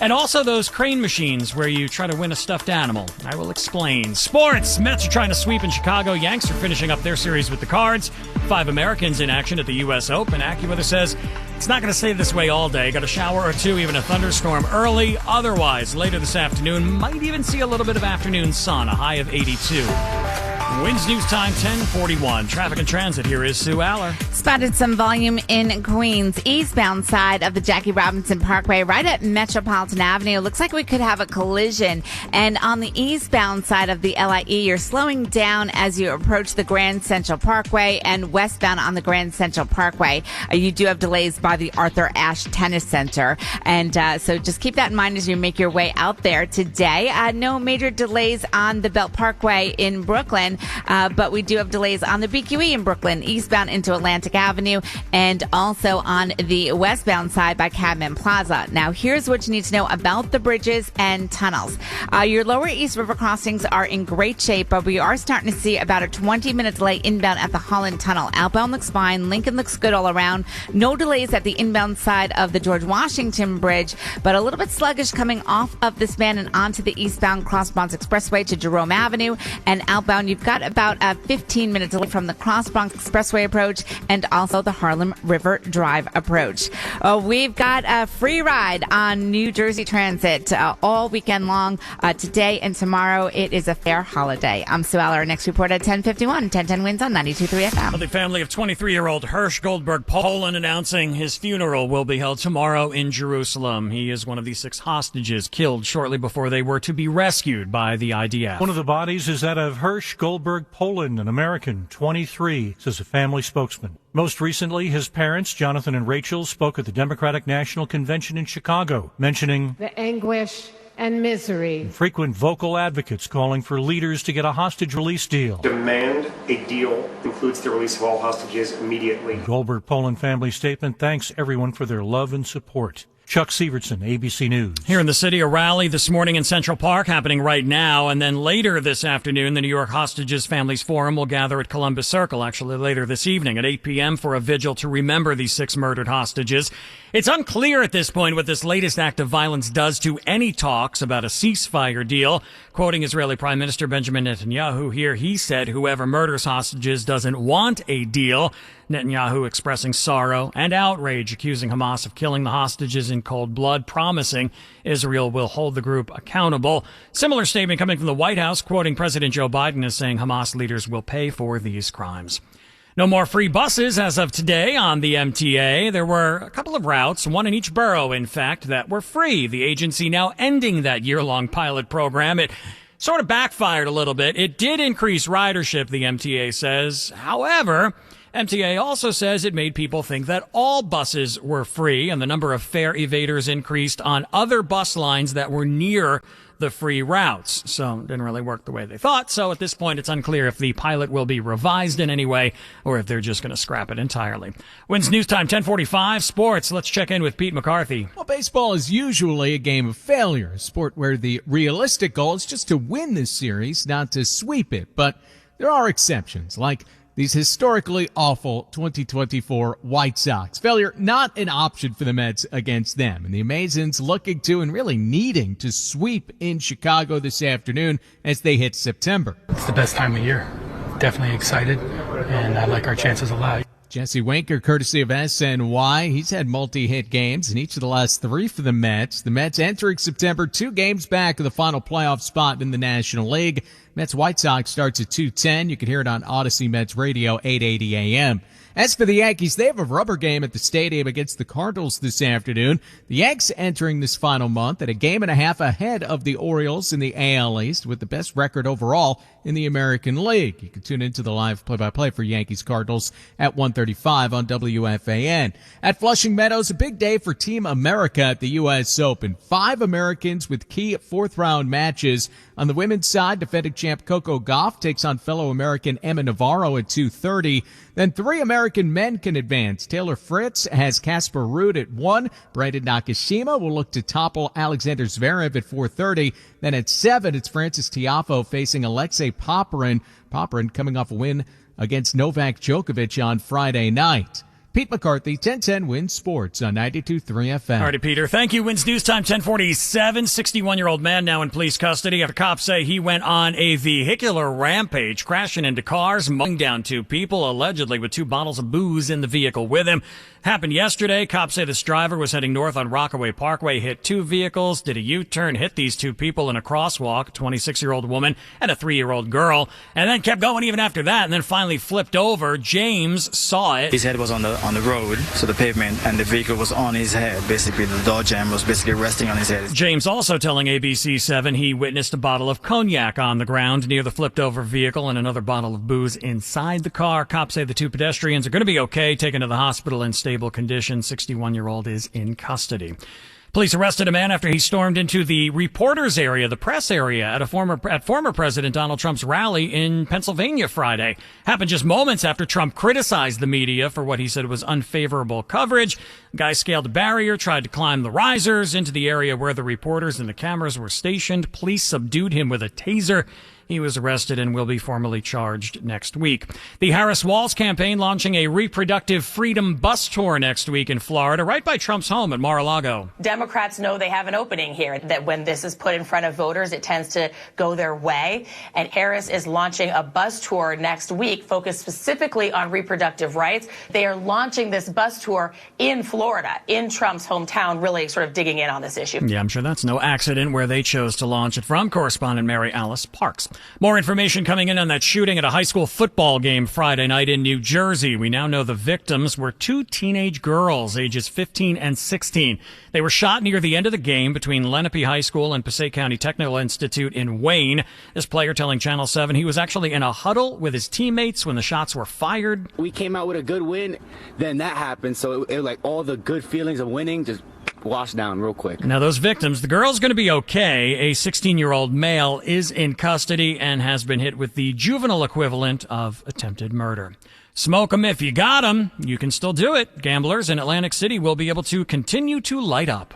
S6: and also those crane machines where you try to win a stuffed animal. I will explain. Sports. Mets are trying to sweep in Chicago. Yanks are finishing up their series with the Cards. 5 Americans in action at the U.S. Open. AccuWeather says it's not going to stay this way all day. Got a shower or two, even a thunderstorm early. Otherwise, later this afternoon, might even see a little bit of afternoon sun, a high of 82. Wins News Time 1041. Traffic and transit. Here is Sue Aller.
S13: Spotted some volume in Queens, eastbound side of the Jackie Robinson Parkway, right at Metropolitan Avenue. Looks like we could have a collision. And on the eastbound side of the LIE, you're slowing down as you approach the Grand Central Parkway, and westbound on the Grand Central Parkway. You do have delays by the Arthur Ashe Tennis Center. And so just keep that in mind as you make your way out there today. No major delays on the Belt Parkway in Brooklyn. But we do have delays on the BQE in Brooklyn, eastbound into Atlantic Avenue, and also on the westbound side by Cadman Plaza. Now, here's what you need to know about the bridges and tunnels. Your lower East River crossings are in great shape, but we are starting to see about a 20-minute delay inbound at the Holland Tunnel. Outbound looks fine. Lincoln looks good all around. No delays at the inbound side of the George Washington Bridge, but a little bit sluggish coming off of this span and onto the eastbound Cross Bronx Expressway to Jerome Avenue. And outbound, you've got about a 15-minute delay from the Cross Bronx Expressway approach and also the Harlem River Drive approach. We've got a free ride on New Jersey Transit all weekend long. Today and tomorrow, it is a fair holiday. I'm Sue Aller. Our next report at 10:51. 1010 Wins on 92.3 FM.
S6: Well, the family of 23-year-old Hirsch Goldberg Poland announcing his funeral will be held tomorrow in Jerusalem. He is one of the 6 hostages killed shortly before they were to be rescued by the IDF.
S2: One of the bodies is that of Hirsch Goldberg Poland, an American, 23, says a family spokesman. Most recently, his parents, Jonathan and Rachel, spoke at the Democratic National Convention in Chicago, mentioning
S4: the anguish and misery.
S2: Frequent vocal advocates calling for leaders to get a hostage release deal.
S9: Demand a deal includes the release of all hostages immediately.
S2: Goldberg Poland family statement thanks everyone for their love and support. Chuck Severson, ABC News.
S6: Here in the city, a rally this morning in Central Park happening right now. And then later this afternoon, the New York Hostages Families Forum will gather at Columbus Circle, actually later this evening at 8 p.m. for a vigil to remember these 6 murdered hostages. It's unclear at this point what this latest act of violence does to any talks about a ceasefire deal. Quoting Israeli Prime Minister Benjamin Netanyahu here, he said whoever murders hostages doesn't want a deal. Netanyahu expressing sorrow and outrage, accusing Hamas of killing the hostages in cold blood, promising Israel will hold the group accountable. Similar statement coming from the White House, quoting President Joe Biden as saying Hamas leaders will pay for these crimes. No more free buses as of today on the MTA. There were a couple of routes, one in each borough, in fact, that were free. The agency now ending that year-long pilot program. It sort of backfired a little bit. It did increase ridership, the MTA says. However, MTA also says it made people think that all buses were free, and the number of fare evaders increased on other bus lines that were near the free routes. So it didn't really work the way they thought. So at this point, it's unclear if the pilot will be revised in any way or if they're just going to scrap it entirely. Wins News Time 10:45 Sports. Let's check in with Pete McCarthy.
S24: Well, baseball is usually a game of failure, a sport where the realistic goal is just to win this series, not to sweep it. But there are exceptions, like these historically awful 2024 White Sox. Failure not an option for the Mets against them. And the Amazons looking to and really needing to sweep in Chicago this afternoon as they hit September.
S25: It's the best time of year. Definitely excited, and I like our chances a lot.
S24: Jesse Winker, courtesy of SNY. He's had multi-hit games in each of the last 3 for the Mets. The Mets entering September 2 games back of the final playoff spot in the National League. Mets White Sox starts at 2:10. You can hear it on Odyssey Mets Radio, 880 a.m. As for the Yankees, they have a rubber game at the stadium against the Cardinals this afternoon. The Yanks entering this final month at a game and a half ahead of the Orioles in the AL East with the best record overall in the American League. You can tune into the live play-by-play for Yankees Cardinals at 1:35 on WFAN. At Flushing Meadows, a big day for Team America at the U.S. Open. 5 Americans with key 4th-round matches. On the women's side, defending champ Coco Gauff takes on fellow American Emma Navarro at 2:30. Then 3 American men can advance. Taylor Fritz has Casper Ruud at 1. Brandon Nakashima will look to topple Alexander Zverev at 4:30. Then at 7, it's Francis Tiafoe facing Alexei Popyrin. Popyrin coming off a win against Novak Djokovic on Friday night. Pete McCarthy, 1010 Wins Sports on 92.3 FM.
S6: All right, Peter. Thank you. Wins News Time 10:47. 61-year-old man now in police custody after cops say he went on a vehicular rampage, crashing into cars, mowing down 2 people, allegedly with 2 bottles of booze in the vehicle with him. Happened yesterday. Cops say this driver was heading north on Rockaway Parkway, hit two vehicles, did a U-turn, hit these two people in a crosswalk, a 26-year-old woman and a 3-year-old girl, and then kept going even after that, and then finally flipped over. James saw it.
S8: His head was on the road, so the pavement, and the vehicle was on his head. Basically, the door jamb was basically resting on his head.
S6: James also telling ABC7 he witnessed a bottle of cognac on the ground near the flipped-over vehicle and another bottle of booze inside the car. Cops say the two pedestrians are going to be okay, taken to the hospital in stable condition. 61-year-old is in custody. Police arrested a man after he stormed into the reporters area, the press area, at former President Donald Trump's rally in Pennsylvania Friday. Happened just moments after Trump criticized the media for what he said was unfavorable coverage. The guy scaled a barrier, tried to climb the risers into the area where the reporters and the cameras were stationed. Police subdued him with a taser. He was arrested and will be formally charged next week. The Harris Walz campaign launching a reproductive freedom bus tour next week in Florida, right by Trump's home at Mar-a-Lago.
S10: Democrats know they have an opening here, that when this is put in front of voters, it tends to go their way. And Harris is launching a bus tour next week focused specifically on reproductive rights. They are launching this bus tour in Florida, in Trump's hometown, really sort of digging in on this issue.
S6: Yeah, I'm sure that's no accident where they chose to launch it from. Correspondent Mary Alice Parks. More information coming in on that shooting at a high school football game Friday night in New Jersey. We now know the victims were two teenage girls, ages 15 and 16. They were shot near the end of the game between Lenape High School and Passaic County Technical Institute in Wayne. This player telling Channel 7 he was actually in a huddle with his teammates when the shots were fired.
S12: We came out with a good win, then that happened, so it was like all the good feelings of winning just washed down real quick.
S6: Now, those victims, the girl's going to be okay. A 16-year-old male is in custody and has been hit with the juvenile equivalent of attempted murder. Smoke 'em if you got 'em. You can still do it. Gamblers in Atlantic City will be able to continue to light up.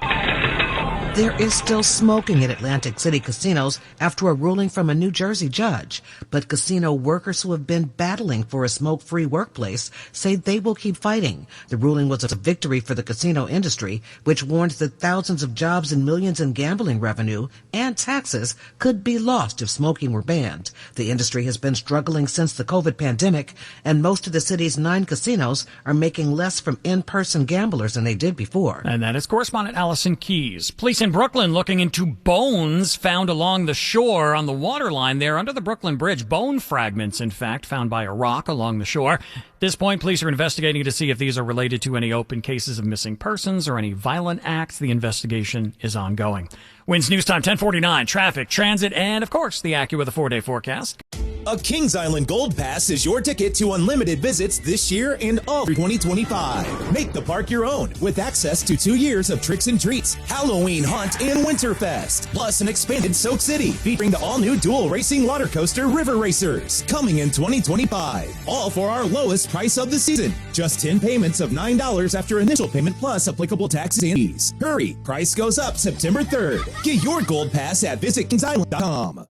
S14: There is still smoking at Atlantic City casinos after a ruling from a New Jersey judge. But casino workers who have been battling for a smoke-free workplace say they will keep fighting. The ruling was a victory for the casino industry, which warned that thousands of jobs and millions in gambling revenue and taxes could be lost if smoking were banned. The industry has been struggling since the COVID pandemic, and most of the city's 9 casinos are making less from in-person gamblers than they did before.
S6: And that is correspondent Allison Keyes. Police in Brooklyn looking into bones found along the shore on the waterline there under the Brooklyn Bridge. Bone fragments, in fact, found by a rock along the shore. At this point, police are investigating to see if these are related to any open cases of missing persons or any violent acts. The investigation is ongoing. Wins News Time 10:49, traffic, transit, and, of course, the AccuWeather 4-day forecast.
S21: A Kings Island Gold Pass is your ticket to unlimited visits this year and all through 2025. Make the park your own with access to 2 years of tricks and treats, Halloween Hunt, and Winterfest. Plus an expanded Soak City featuring the all-new dual racing water coaster River Racers coming in 2025. All for our lowest price of the season. Just 10 payments of $9 after initial payment plus applicable taxes and fees. Hurry, price goes up September 3rd. Get your Gold Pass at visitkingsisland.com.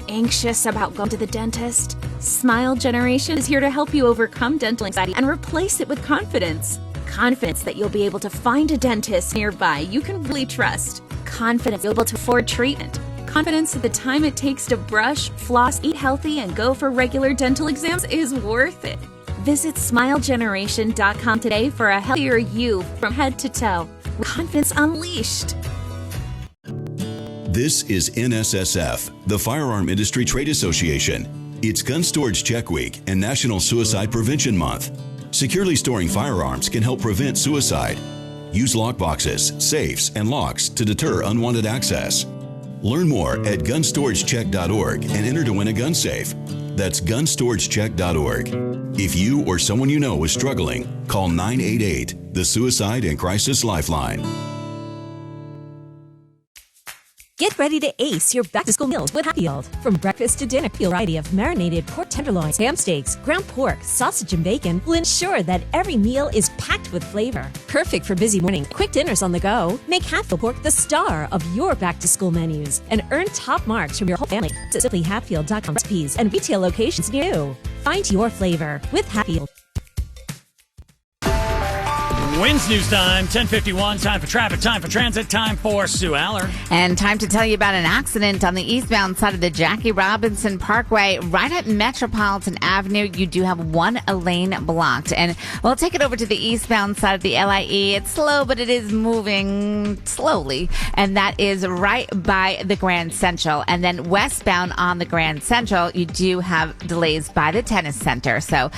S17: Anxious about going to the dentist? Smile Generation is here to help you overcome dental anxiety and replace it with confidence. Confidence that you'll be able to find a dentist nearby you can really trust. Confidence you'll be able to afford treatment. Confidence that the time it takes to brush, floss, eat healthy, and go for regular dental exams is worth it. Visit SmileGeneration.com today for a healthier you from head to toe. Confidence unleashed.
S1: This is NSSF, the Firearm Industry Trade Association. It's Gun Storage Check Week and National Suicide Prevention Month. Securely storing firearms can help prevent suicide. Use lockboxes, safes, and locks to deter unwanted access. Learn more at gunstoragecheck.org and enter to win a gun safe. That's gunstoragecheck.org. If you or someone you know is struggling, call 988, the Suicide and Crisis Lifeline.
S3: Get ready to ace your back-to-school meals with Happy Meal. From breakfast to dinner, a variety of marinated pork tenderloins, ham steaks, ground pork, sausage, and bacon will ensure that every meal is packed with flavor. Perfect for busy morning, quick dinners on the go. Make Hatfield Pork the star of your back-to-school menus and earn top marks from your whole family. Visit simplyhatfield.com recipes and retail locations near you. Find your flavor with Hatfield.
S6: Winds news time, 10:51. Time for traffic, time for transit, time for Sue Aller.
S13: And time to tell you about an accident on the eastbound side of the Jackie Robinson Parkway, right at Metropolitan Avenue. You do have one lane blocked. And we'll take it over to the eastbound side of the LIE. It's slow, but it is moving slowly. And that is right by the Grand Central. And then westbound on the Grand Central, you do have delays by the Tennis Center. So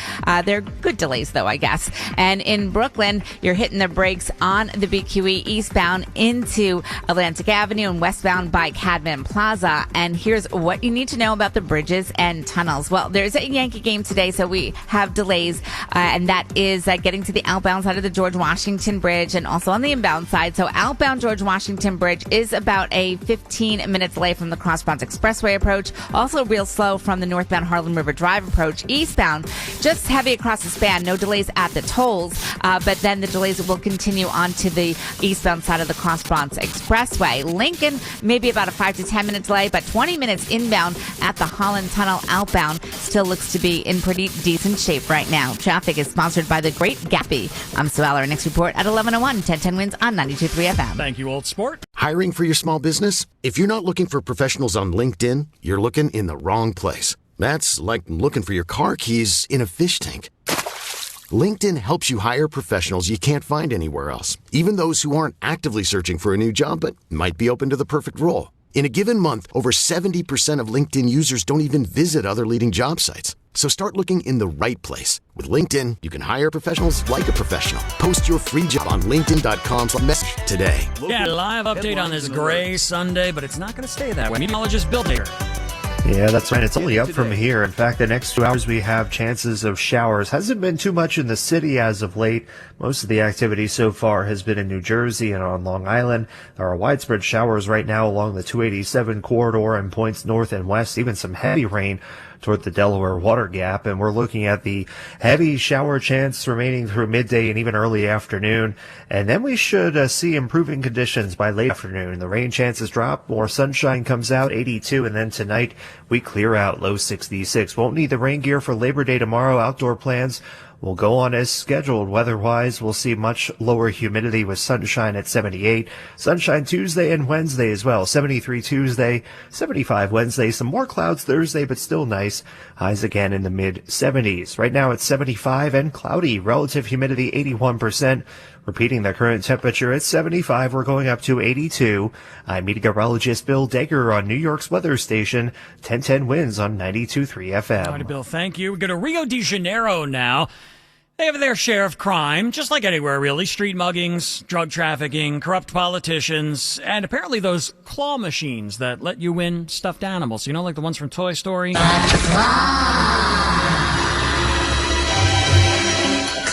S13: they're good delays, though, I guess. And in Brooklyn, you're hitting the brakes on the BQE eastbound into Atlantic Avenue and westbound by Cadman Plaza. And here's what you need to know about the bridges and tunnels. Well, there's a Yankee game today, so we have delays, and that is getting to the outbound side of the George Washington Bridge and also on the inbound side. So outbound George Washington Bridge is about a 15-minute delay from the Cross Bronx Expressway approach. Also real slow from the northbound Harlem River Drive approach. Eastbound, just heavy across the span. No delays at the tolls, but then the delays will continue on to the eastbound side of the Cross Bronx Expressway. Lincoln, maybe about a 5 to 10 minute delay, but 20 minutes inbound at the Holland Tunnel outbound. Still looks to be in pretty decent shape right now. Traffic is sponsored by the Great Gappy. I'm Sue Aller. Next report at 11:01. 1010 Wins on 92.3 FM.
S6: Thank you, Old Sport.
S5: Hiring for your small business? If you're not looking for professionals on LinkedIn, you're looking in the wrong place. That's like looking for your car keys in a fish tank. LinkedIn helps you hire professionals you can't find anywhere else, even those who aren't actively searching for a new job but might be open to the perfect role. In a given month, over 70% of LinkedIn users don't even visit other leading job sites. So start looking in the right place. With LinkedIn, you can hire professionals like a professional. Post your free job on linkedin.com/message today.
S6: Yeah, live update on this gray Sunday, but it's not going to stay that way. Meteorologist Bill Baker.
S7: Yeah, that's right. It's only up from here. In fact, the next 2 hours we have chances of showers. Hasn't been too much in the city as of late. Most of the activity so far has been in New Jersey and on Long Island. There are widespread showers right now along the 287 corridor and points north and west, even some heavy rain toward the Delaware Water Gap, and we're looking at the heavy shower chance remaining through midday and even early afternoon, and then we should see improving conditions by late afternoon. The rain chances drop, more sunshine comes out, 82, and then tonight we clear out, low 66. Won't need the rain gear for Labor Day tomorrow. Outdoor plans will go on as scheduled. Weather-wise, we'll see much lower humidity with sunshine at 78. Sunshine Tuesday and Wednesday as well. 73 Tuesday, 75 Wednesday. Some more clouds Thursday, but still nice. Highs again in the mid-70s. Right now it's 75 and cloudy. Relative humidity 81%. Repeating the current temperature at 75, we're going up to 82. I'm meteorologist Bill Dager on New York's weather station. 1010 Wins on 92.3 FM.
S6: All right, Bill, thank you. We go to Rio de Janeiro now. They have their share of crime, just like anywhere, really. Street muggings, drug trafficking, corrupt politicians, and apparently those claw machines that let you win stuffed animals. You know, like the ones from Toy Story?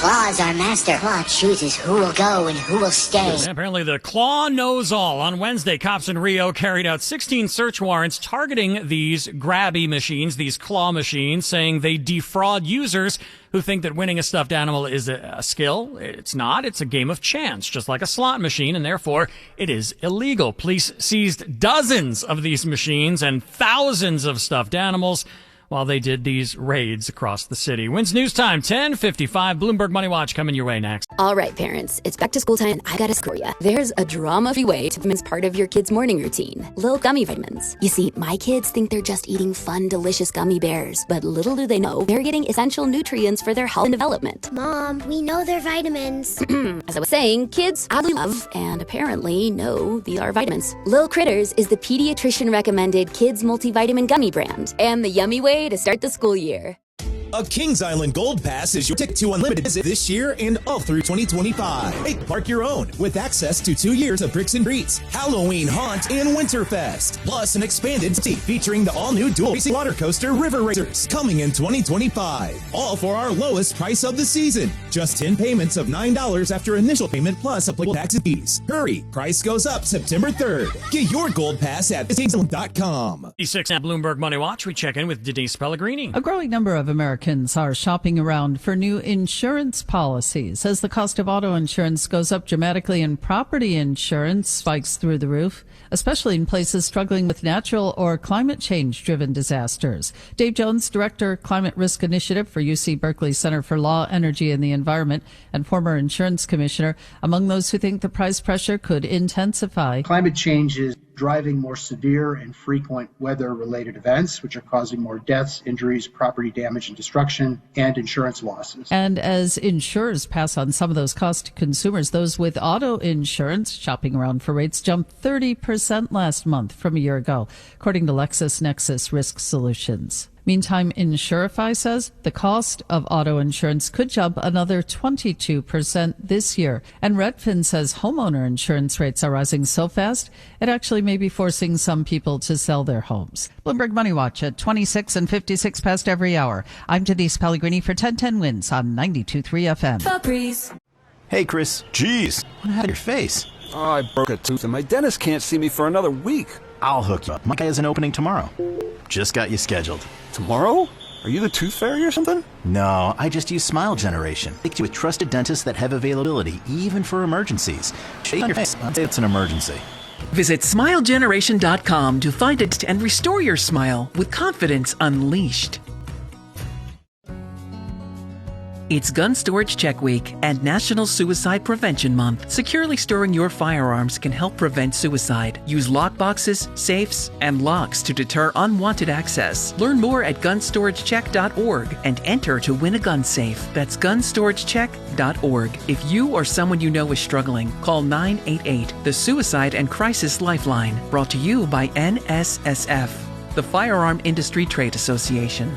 S11: Claw is our master. Claw chooses who will go and who will stay.
S6: And apparently the Claw knows all. On Wednesday, cops in Rio carried out 16 search warrants targeting these grabby machines, these claw machines, saying they defraud users who think that winning a stuffed animal is a skill. It's not. It's a game of chance, just like a slot machine, and therefore it is illegal. Police seized dozens of these machines and thousands of stuffed animals while they did these raids across the city. Wins News Time, 10:55. Bloomberg Money Watch coming your way next.
S20: All right, parents, it's back to school time, and I got a score ya. There's a drama-free way to vitamins part of your kid's morning routine. Lil Gummy Vitamins. You see, my kids think they're just eating fun, delicious gummy bears, but little do they know, they're getting essential nutrients for their health and development.
S22: Mom, we know they're vitamins.
S20: As I was saying, kids absolutely love, and apparently know, these are vitamins. Lil Critters is the pediatrician-recommended kids multivitamin gummy brand, and the yummy way to start the school year.
S21: A Kings Island Gold Pass is your ticket to unlimited visit this year and all through 2025. Make the park your own with access to 2 years of Bricks and Breeds, Halloween Haunt, and Winterfest. Plus an expanded city featuring the all-new dual racing water coaster River Racers coming in 2025. All for our lowest price of the season. Just 10 payments of $9 after initial payment plus applicable tax and fees. Hurry, price goes up September 3rd. Get your Gold Pass at kingsisland.com.
S6: 6 at Bloomberg Money Watch, we check in with Denise Pellegrini.
S15: A growing number of Americans Americans are shopping around for new insurance policies as the cost of auto insurance goes up dramatically and property insurance spikes through the roof, especially in places struggling with natural or climate change-driven disasters. Dave Jones, Director, Climate Risk Initiative for UC Berkeley Center for Law, Energy, and the Environment, and former insurance commissioner, among those who think the price pressure could intensify.
S16: Climate change is driving more severe and frequent weather-related events, which are causing more deaths, injuries, property damage and destruction, and insurance losses.
S15: And as insurers pass on some of those costs to consumers, those with auto insurance shopping around for rates jumped 30% last month from a year ago, according to LexisNexis Risk Solutions. Meantime, Insurify says the cost of auto insurance could jump another 22% this year. And Redfin says homeowner insurance rates are rising so fast, it actually may be forcing some people to sell their homes. Bloomberg Money Watch at 26 and 56 past every hour. I'm Denise Pellegrini for 1010 Wins on 92.3 FM.
S18: Fabrice. Hey, Chris. Jeez, what happened to your face?
S19: Oh, I broke a tooth and my dentist can't see me for another week.
S18: I'll hook you up. My guy has an opening tomorrow. Just got you scheduled.
S19: Tomorrow? Are you the tooth fairy or something?
S18: No, I just use Smile Generation. Picked you with trusted dentists that have availability, even for emergencies. Shake on your face. I'd say it's an emergency.
S23: Visit SmileGeneration.com to find it and restore your smile with confidence unleashed. It's Gun Storage Check Week and National Suicide Prevention Month. Securely storing your firearms can help prevent suicide. Use lockboxes, safes, and locks to deter unwanted access. Learn more at gunstoragecheck.org and enter to win a gun safe. That's gunstoragecheck.org. If you or someone you know is struggling, call 988, the Suicide and Crisis Lifeline. Brought to you by NSSF, the Firearm Industry Trade Association.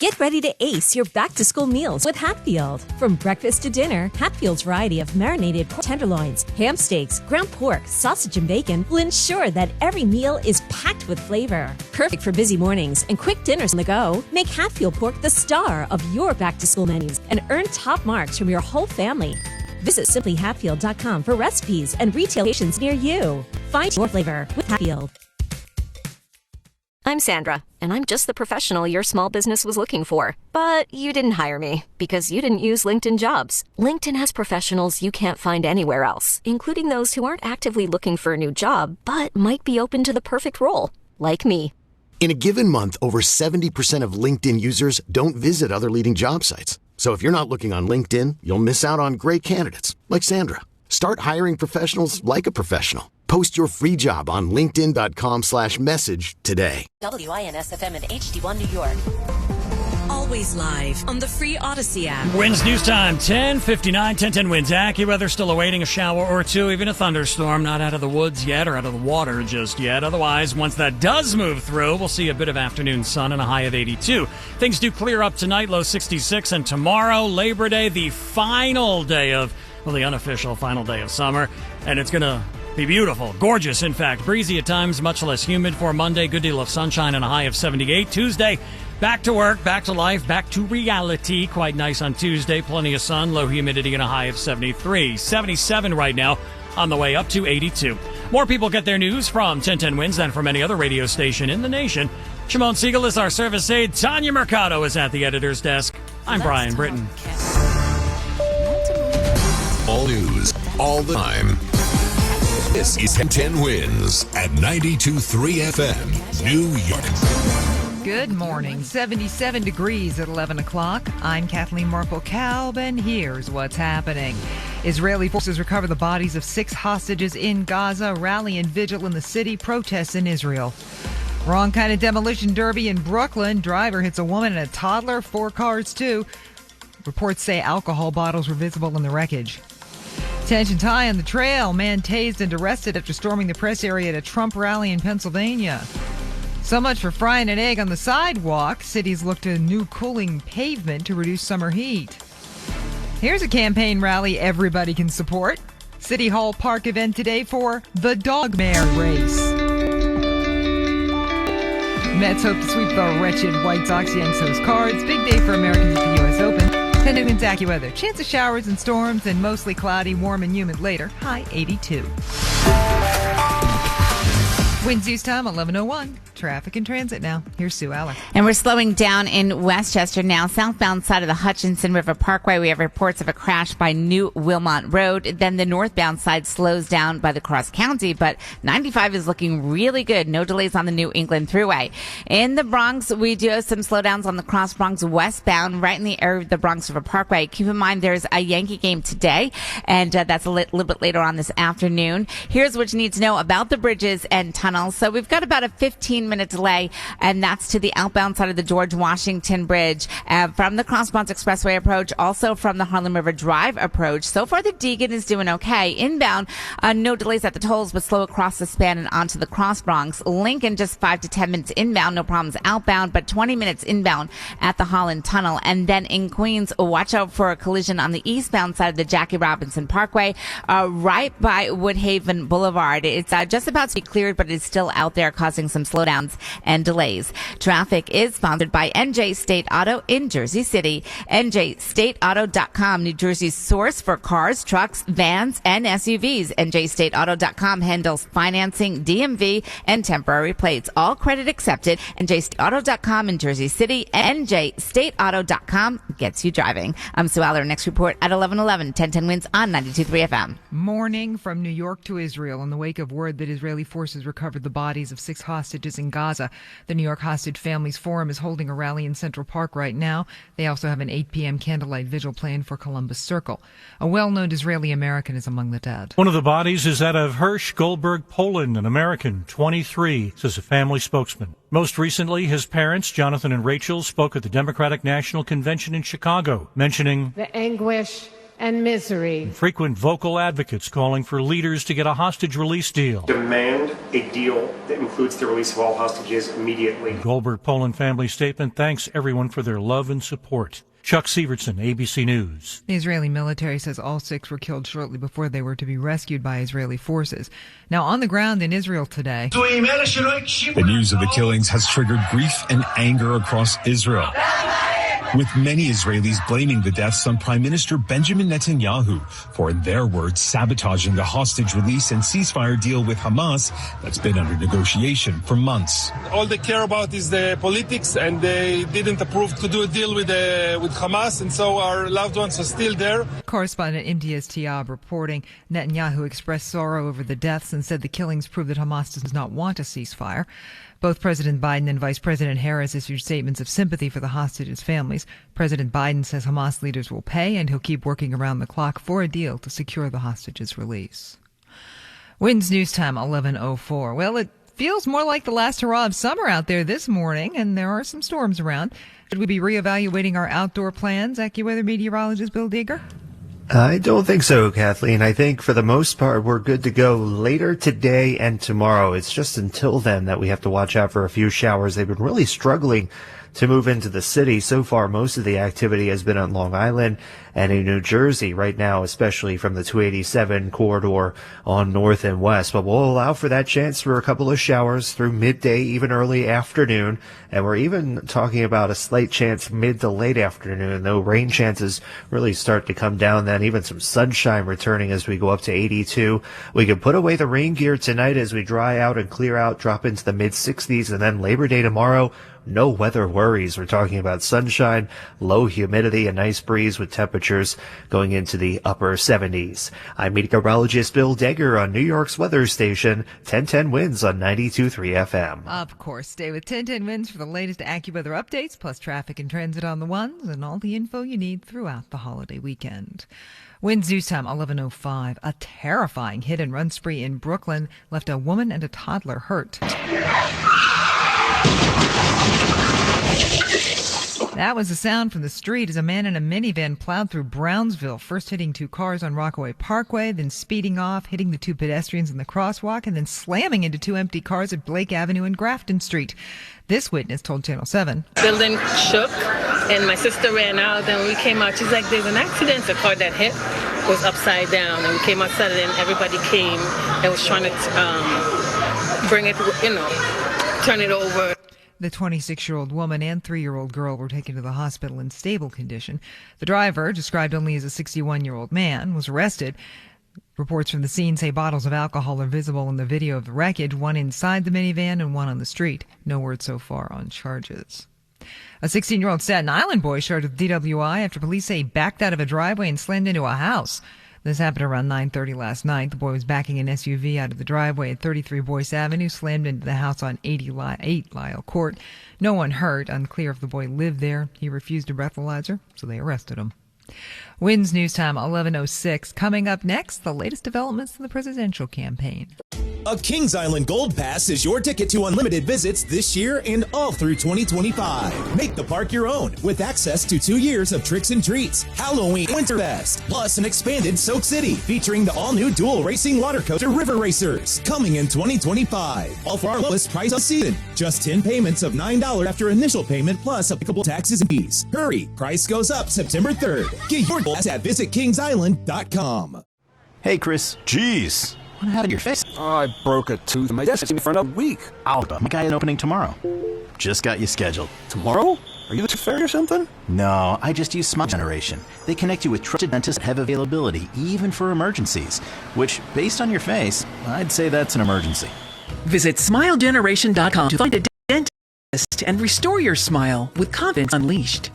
S3: Get ready to ace your back-to-school meals with Hatfield. From breakfast to dinner, Hatfield's variety of marinated pork tenderloins, ham steaks, ground pork, sausage, and bacon will ensure that every meal is packed with flavor. Perfect for busy mornings and quick dinners on the go, make Hatfield pork the star of your back-to-school menus and earn top marks from your whole family. Visit simplyhatfield.com for recipes and retail locations near you. Find your flavor with Hatfield.
S26: I'm Sandra, and I'm just the professional your small business was looking for. But you didn't hire me because you didn't use LinkedIn Jobs. LinkedIn has professionals you can't find anywhere else, including those who aren't actively looking for a new job, but might be open to the perfect role, like me.
S5: In a given month, over 70% of LinkedIn users don't visit other leading job sites. So if you're not looking on LinkedIn, you'll miss out on great candidates like Sandra. Start hiring professionals like a professional. Post your free job on linkedin.com/message today.
S27: WINS-FM and HD1 New York. Always live on the free Odyssey app.
S6: Wins news time, 10:59, 10:10 Wins. AccuWeather still awaiting a shower or two, even a thunderstorm. Not out of the woods yet or out of the water just yet. Otherwise, once that does move through, we'll see a bit of afternoon sun and a high of 82. Things do clear up tonight, low 66. And tomorrow, Labor Day, the final day of, well, the unofficial final day of summer. And it's going to be beautiful, gorgeous, in fact. Breezy at times, much less humid for Monday. Good deal of sunshine and a high of 78. Tuesday, back to work, back to life, back to reality. Quite nice on Tuesday. Plenty of sun, low humidity, and a high of 73. 77 right now, on the way up to 82. More people get their news from 1010 Wins than from any other radio station in the nation. Shimon Siegel is our service aide. Tanya Mercado is at the editor's desk. I'm Brian Britton.
S28: All news, all the time. This is 1010 Wins at 92.3 FM, New York.
S29: Good morning. 77 degrees at 11 o'clock. I'm Kathleen Markle-Kalb, and here's what's happening. Israeli forces recover the bodies of 6 hostages in Gaza. Rally and vigil in the city. Protests in Israel. Wrong kind of demolition derby in Brooklyn. Driver hits a woman and a toddler. 4 cars, too. Reports say alcohol bottles were visible in the wreckage. Tensions high on the trail. Man tased and arrested after storming the press area at a Trump rally in Pennsylvania. So much for frying an egg on the sidewalk. Cities look to new cooling pavement to reduce summer heat. Here's a campaign rally everybody can support. City Hall Park event today for the Dogmare Race. Mets hope to sweep the wretched White Sox. Yanks host Cards. Big day for Americans at the U.S. Open. 10 Wins AccuWeather. Chance of showers and storms and mostly cloudy, warm and humid later. High 82. Winds news time, 11:01. Traffic and transit now. Here's Sue Aller.
S13: And we're slowing down in Westchester now. Southbound side of the Hutchinson River Parkway, we have reports of a crash by New Wilmont Road. Then the northbound side slows down by the Cross County, but 95 is looking really good. No delays on the New England Thruway. In the Bronx, we do have some slowdowns on the Cross Bronx westbound, right in the area of the Bronx River Parkway. Keep in mind there's a Yankee game today, and that's a little bit later on this afternoon. Here's what you need to know about the bridges and tunnels. So we've got about a 15-minute delay, and that's to the outbound side of the George Washington Bridge from the Cross Bronx Expressway approach, also from the Harlem River Drive approach. So far, the Deegan is doing okay. Inbound, no delays at the tolls, but slow across the span and onto the Cross Bronx. Lincoln, just 5 to 10 minutes inbound, no problems outbound, but 20 minutes inbound at the Holland Tunnel. And then in Queens, watch out for a collision on the eastbound side of the Jackie Robinson Parkway, right by Woodhaven Boulevard. It's just about to be cleared, but it's still out there causing some slowdowns and delays. Traffic is sponsored by NJ State Auto in Jersey City. NJStateAuto.com, New Jersey's source for cars, trucks, vans, and SUVs. NJStateAuto.com handles financing, DMV, and temporary plates. All credit accepted. NJStateAuto.com in Jersey City. NJStateAuto.com gets you driving. I'm Sue Aller. Next report at 11:11. 1010 wins on 92.3 FM.
S29: Mourning from New York to Israel in the wake of word that Israeli forces recovered the bodies of 6 hostages in Gaza. The New York Hostage Families Forum is holding a rally in Central Park right now. They also have an 8 p.m. candlelight vigil planned for Columbus Circle. A well-known Israeli American is among the dead.
S2: One of the bodies is that of Hirsch Goldberg Poland, an American, 23, says a family spokesman. Most recently, his parents, Jonathan and Rachel, spoke at the Democratic National Convention in Chicago, mentioning
S4: the anguish and misery.
S2: Frequent vocal advocates calling for leaders to get a hostage release deal.
S8: Demand a deal that includes the release of all hostages immediately.
S2: The Goldberg Poland family statement thanks everyone for their love and support. Chuck Sievertson, ABC News.
S29: The Israeli military says all 6 were killed shortly before they were to be rescued by Israeli forces. Now on the ground in Israel today,
S9: the news of the killings has triggered grief and anger across Israel, with many Israelis blaming the deaths on Prime Minister Benjamin Netanyahu for, in their words, sabotaging the hostage release and ceasefire deal with Hamas that's been under negotiation for months.
S10: All they care about is the politics, and they didn't approve to do a deal with Hamas, and so our loved ones are still there.
S29: Correspondent Imtiaz Tiab reporting Netanyahu expressed sorrow over the deaths and said the killings prove that Hamas does not want a ceasefire. Both President Biden and Vice President Harris issued statements of sympathy for the hostages' families. President Biden says Hamas leaders will pay, and he'll keep working around the clock for a deal to secure the hostages' release. Winds News Time, 11:04. Well, it feels more like the last hurrah of summer out there this morning, and there are some storms around. Should we be reevaluating our outdoor plans? AccuWeather meteorologist Bill Deeger?
S7: I don't think so, Kathleen. I think for the most part, we're good to go later today and tomorrow. It's just until then that we have to watch out for a few showers. They've been really struggling to move into the city. So far, most of the activity has been on Long Island and in New Jersey right now, especially from the 287 corridor on north and west. But we'll allow for that chance for a couple of showers through midday, even early afternoon. And we're even talking about a slight chance mid to late afternoon, though rain chances really start to come down then. Even some sunshine returning as we go up to 82. We can put away the rain gear tonight as we dry out and clear out, drop into the mid 60s, and then Labor Day tomorrow. No weather worries. We're talking about sunshine, low humidity, a nice breeze with temperatures going into the upper 70s. I'm meteorologist Bill Deger on New York's weather station, 1010 Winds on 92.3 FM.
S29: Of course, stay with 1010 Winds for the latest AccuWeather updates, plus traffic and transit on the ones, and all the info you need throughout the holiday weekend. Winds News Time, 11:05. A terrifying hit-and-run spree in Brooklyn left a woman and a toddler hurt. That was the sound from the street as a man in a minivan plowed through Brownsville, first hitting 2 cars on Rockaway Parkway, then speeding off, hitting the 2 pedestrians in the crosswalk, and then slamming into 2 empty cars at Blake Avenue and Grafton Street. This witness told Channel 7.
S12: The building shook, and my sister ran out, and we came out. She's like, there's an accident. The car that hit was upside down, and we came outside, and everybody came and was trying to bring it, turn it over.
S29: The 26-year-old woman and 3-year-old girl were taken to the hospital in stable condition. The driver, described only as a 61-year-old man, was arrested. Reports from the scene say bottles of alcohol are visible in the video of the wreckage, one inside the minivan and one on the street. No word so far on charges. A 16-year-old Staten Island boy charged with DWI after police say he backed out of a driveway and slammed into a house. This happened around 9:30 last night. The boy was backing an SUV out of the driveway at 33 Boyce Avenue, slammed into the house on 8 Lyle Court. No one hurt. Unclear if the boy lived there. He refused a breathalyzer, so they arrested him. WINS News Time 11:06. Coming up next, the latest developments in the presidential campaign.
S1: A Kings Island Gold Pass is your ticket to unlimited visits this year and all through 2025. Make the park your own with access to 2 years of tricks and treats, Halloween, Winterfest, plus an expanded Soak City featuring the all-new dual racing water coaster River Racers coming in 2025. All for our lowest price of season. Just 10 payments of $9 after initial payment plus applicable taxes and fees. Hurry, price goes up September 3rd. Get your pass at visitkingsisland.com.
S18: Hey, Chris. Jeez. What happened to your face?
S19: Oh, I broke a tooth. My desk has me for another week.
S18: I'll make an opening tomorrow. Just got you scheduled.
S19: Tomorrow? Are you the tooth fairy or something?
S18: No, I just use Smile Generation. They connect you with trusted dentists that have availability even for emergencies, which, based on your face, I'd say that's an emergency.
S23: Visit SmileGeneration.com to find a dentist and restore your smile with confidence unleashed.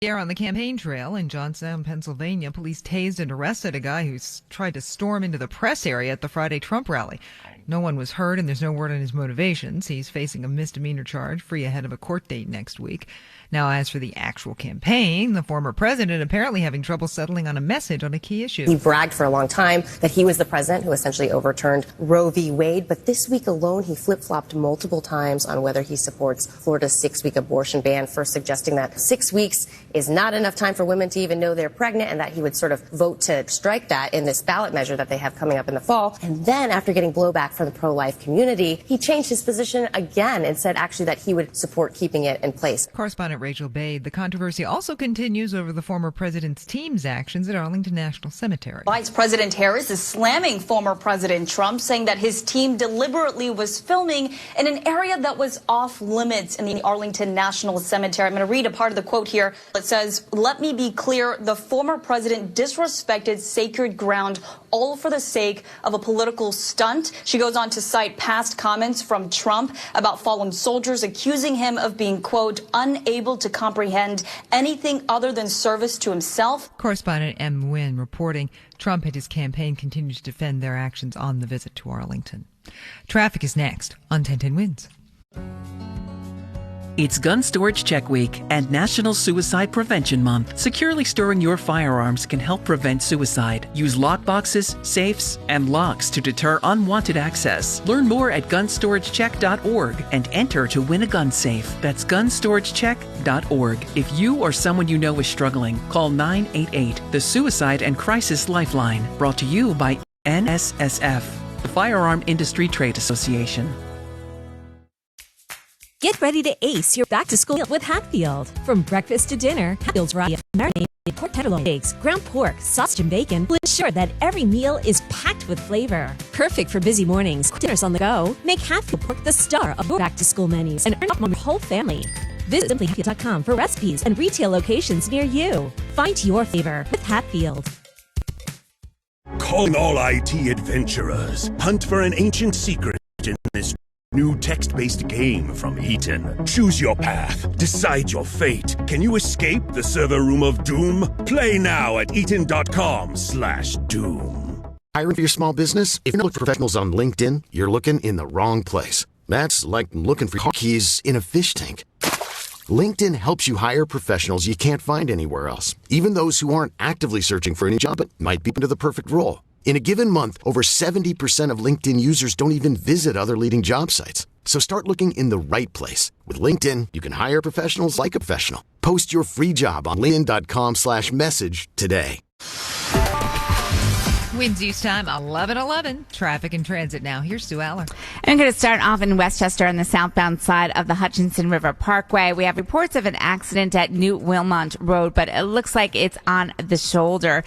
S29: Here on the campaign trail in Johnstown, Pennsylvania, police tased and arrested a guy who tried to storm into the press area at the Friday Trump rally. No one was hurt, and there's no word on his motivations. He's facing a misdemeanor charge, free ahead of a court date next week. Now, as for the actual campaign, the former president apparently having trouble settling on a message on a key issue.
S11: He bragged for a long time that he was the president who essentially overturned Roe v. Wade, but this week alone he flip-flopped multiple times on whether he supports Florida's 6-week abortion ban, first suggesting that 6 weeks is not enough time for women to even know they're pregnant and that he would sort of vote to strike that in this ballot measure that they have coming up in the fall. And then after getting blowback from the pro-life community, he changed his position again and said actually that he would support keeping it in place.
S29: Correspondent Rachel Bade. The controversy also continues over the former president's team's actions at Arlington National Cemetery.
S14: Vice President Harris is slamming former President Trump, saying that his team deliberately was filming in an area that was off limits in the Arlington National Cemetery. I'm going to read a part of the quote here. It says, "Let me be clear, the former president disrespected sacred ground all for the sake of a political stunt." She goes on to cite past comments from Trump about fallen soldiers, accusing him of being, quote, unable to comprehend anything other than service to himself.
S29: Correspondent M. Nguyen reporting Trump and his campaign continue to defend their actions on the visit to Arlington. Traffic is next on 1010 Wins.
S23: It's Gun Storage Check Week and National Suicide Prevention Month. Securely storing your firearms can help prevent suicide. Use lockboxes, safes, and locks to deter unwanted access. Learn more at gunstoragcheck.org and enter to win a gun safe. That's gunstoragcheck.org. If you or someone you know is struggling, call 988, the Suicide and Crisis Lifeline. Brought to you by NSSF, the Firearm Industry Trade Association.
S3: Get ready to ace your back-to-school meal with Hatfield. From breakfast to dinner, Hatfield's variety of marinated pork tenderloin, eggs, ground pork, sausage, and bacon will ensure that every meal is packed with flavor. Perfect for busy mornings, dinners on the go. Make Hatfield pork the star of your back-to-school menus and earn your whole family. Visit simplyhatfield.com for recipes and retail locations near you. Find your flavor with Hatfield.
S17: Calling all IT adventurers. Hunt for an ancient secret in this new text-based game from Eaton. Choose your path. Decide your fate. Can you escape the server room of doom? Play now at eaton.com/doom.
S5: Hiring for your small business? If you're looking for professionals on LinkedIn, you're looking in the wrong place. That's like looking for car keys in a fish tank. LinkedIn helps you hire professionals you can't find anywhere else, even those who aren't actively searching for a new job but might be into the perfect role. In a given month, over 70% of LinkedIn users don't even visit other leading job sites. So start looking in the right place. With LinkedIn, you can hire professionals like a professional. Post your free job on linkedin.com/message today.
S29: Winds use time 11:11. Traffic and transit now. Here's Sue Aller.
S13: I'm going to start off in Westchester on the southbound side of the Hutchinson River Parkway. We have reports of an accident at New Wilmont Road, but it looks like it's on the shoulder.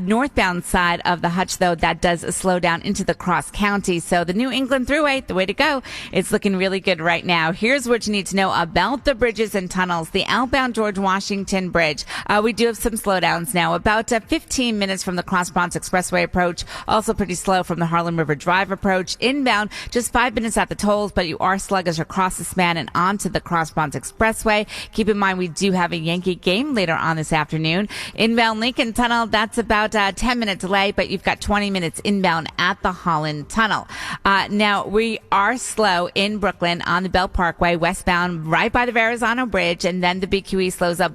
S13: Northbound side of the Hutch, though, that does slow down into the cross county. So the New England Thruway, the way to go. It's looking really good right now. Here's what you need to know about the bridges and tunnels. The outbound George Washington Bridge. We do have some slowdowns now. About 15 minutes from the Cross Bronx Expressway approach approach. Also pretty slow from the Harlem River Drive approach. Inbound, just 5 minutes at the tolls, but you are sluggish across the span and onto the Cross Bronx Expressway. Keep in mind we do have a Yankee game later on this afternoon. Inbound Lincoln Tunnel, that's about a 10-minute delay, but you've got 20 minutes inbound at the Holland Tunnel. Now, we are slow in Brooklyn on the Belt Parkway, westbound right by the Verrazano Bridge, and then the BQE slows up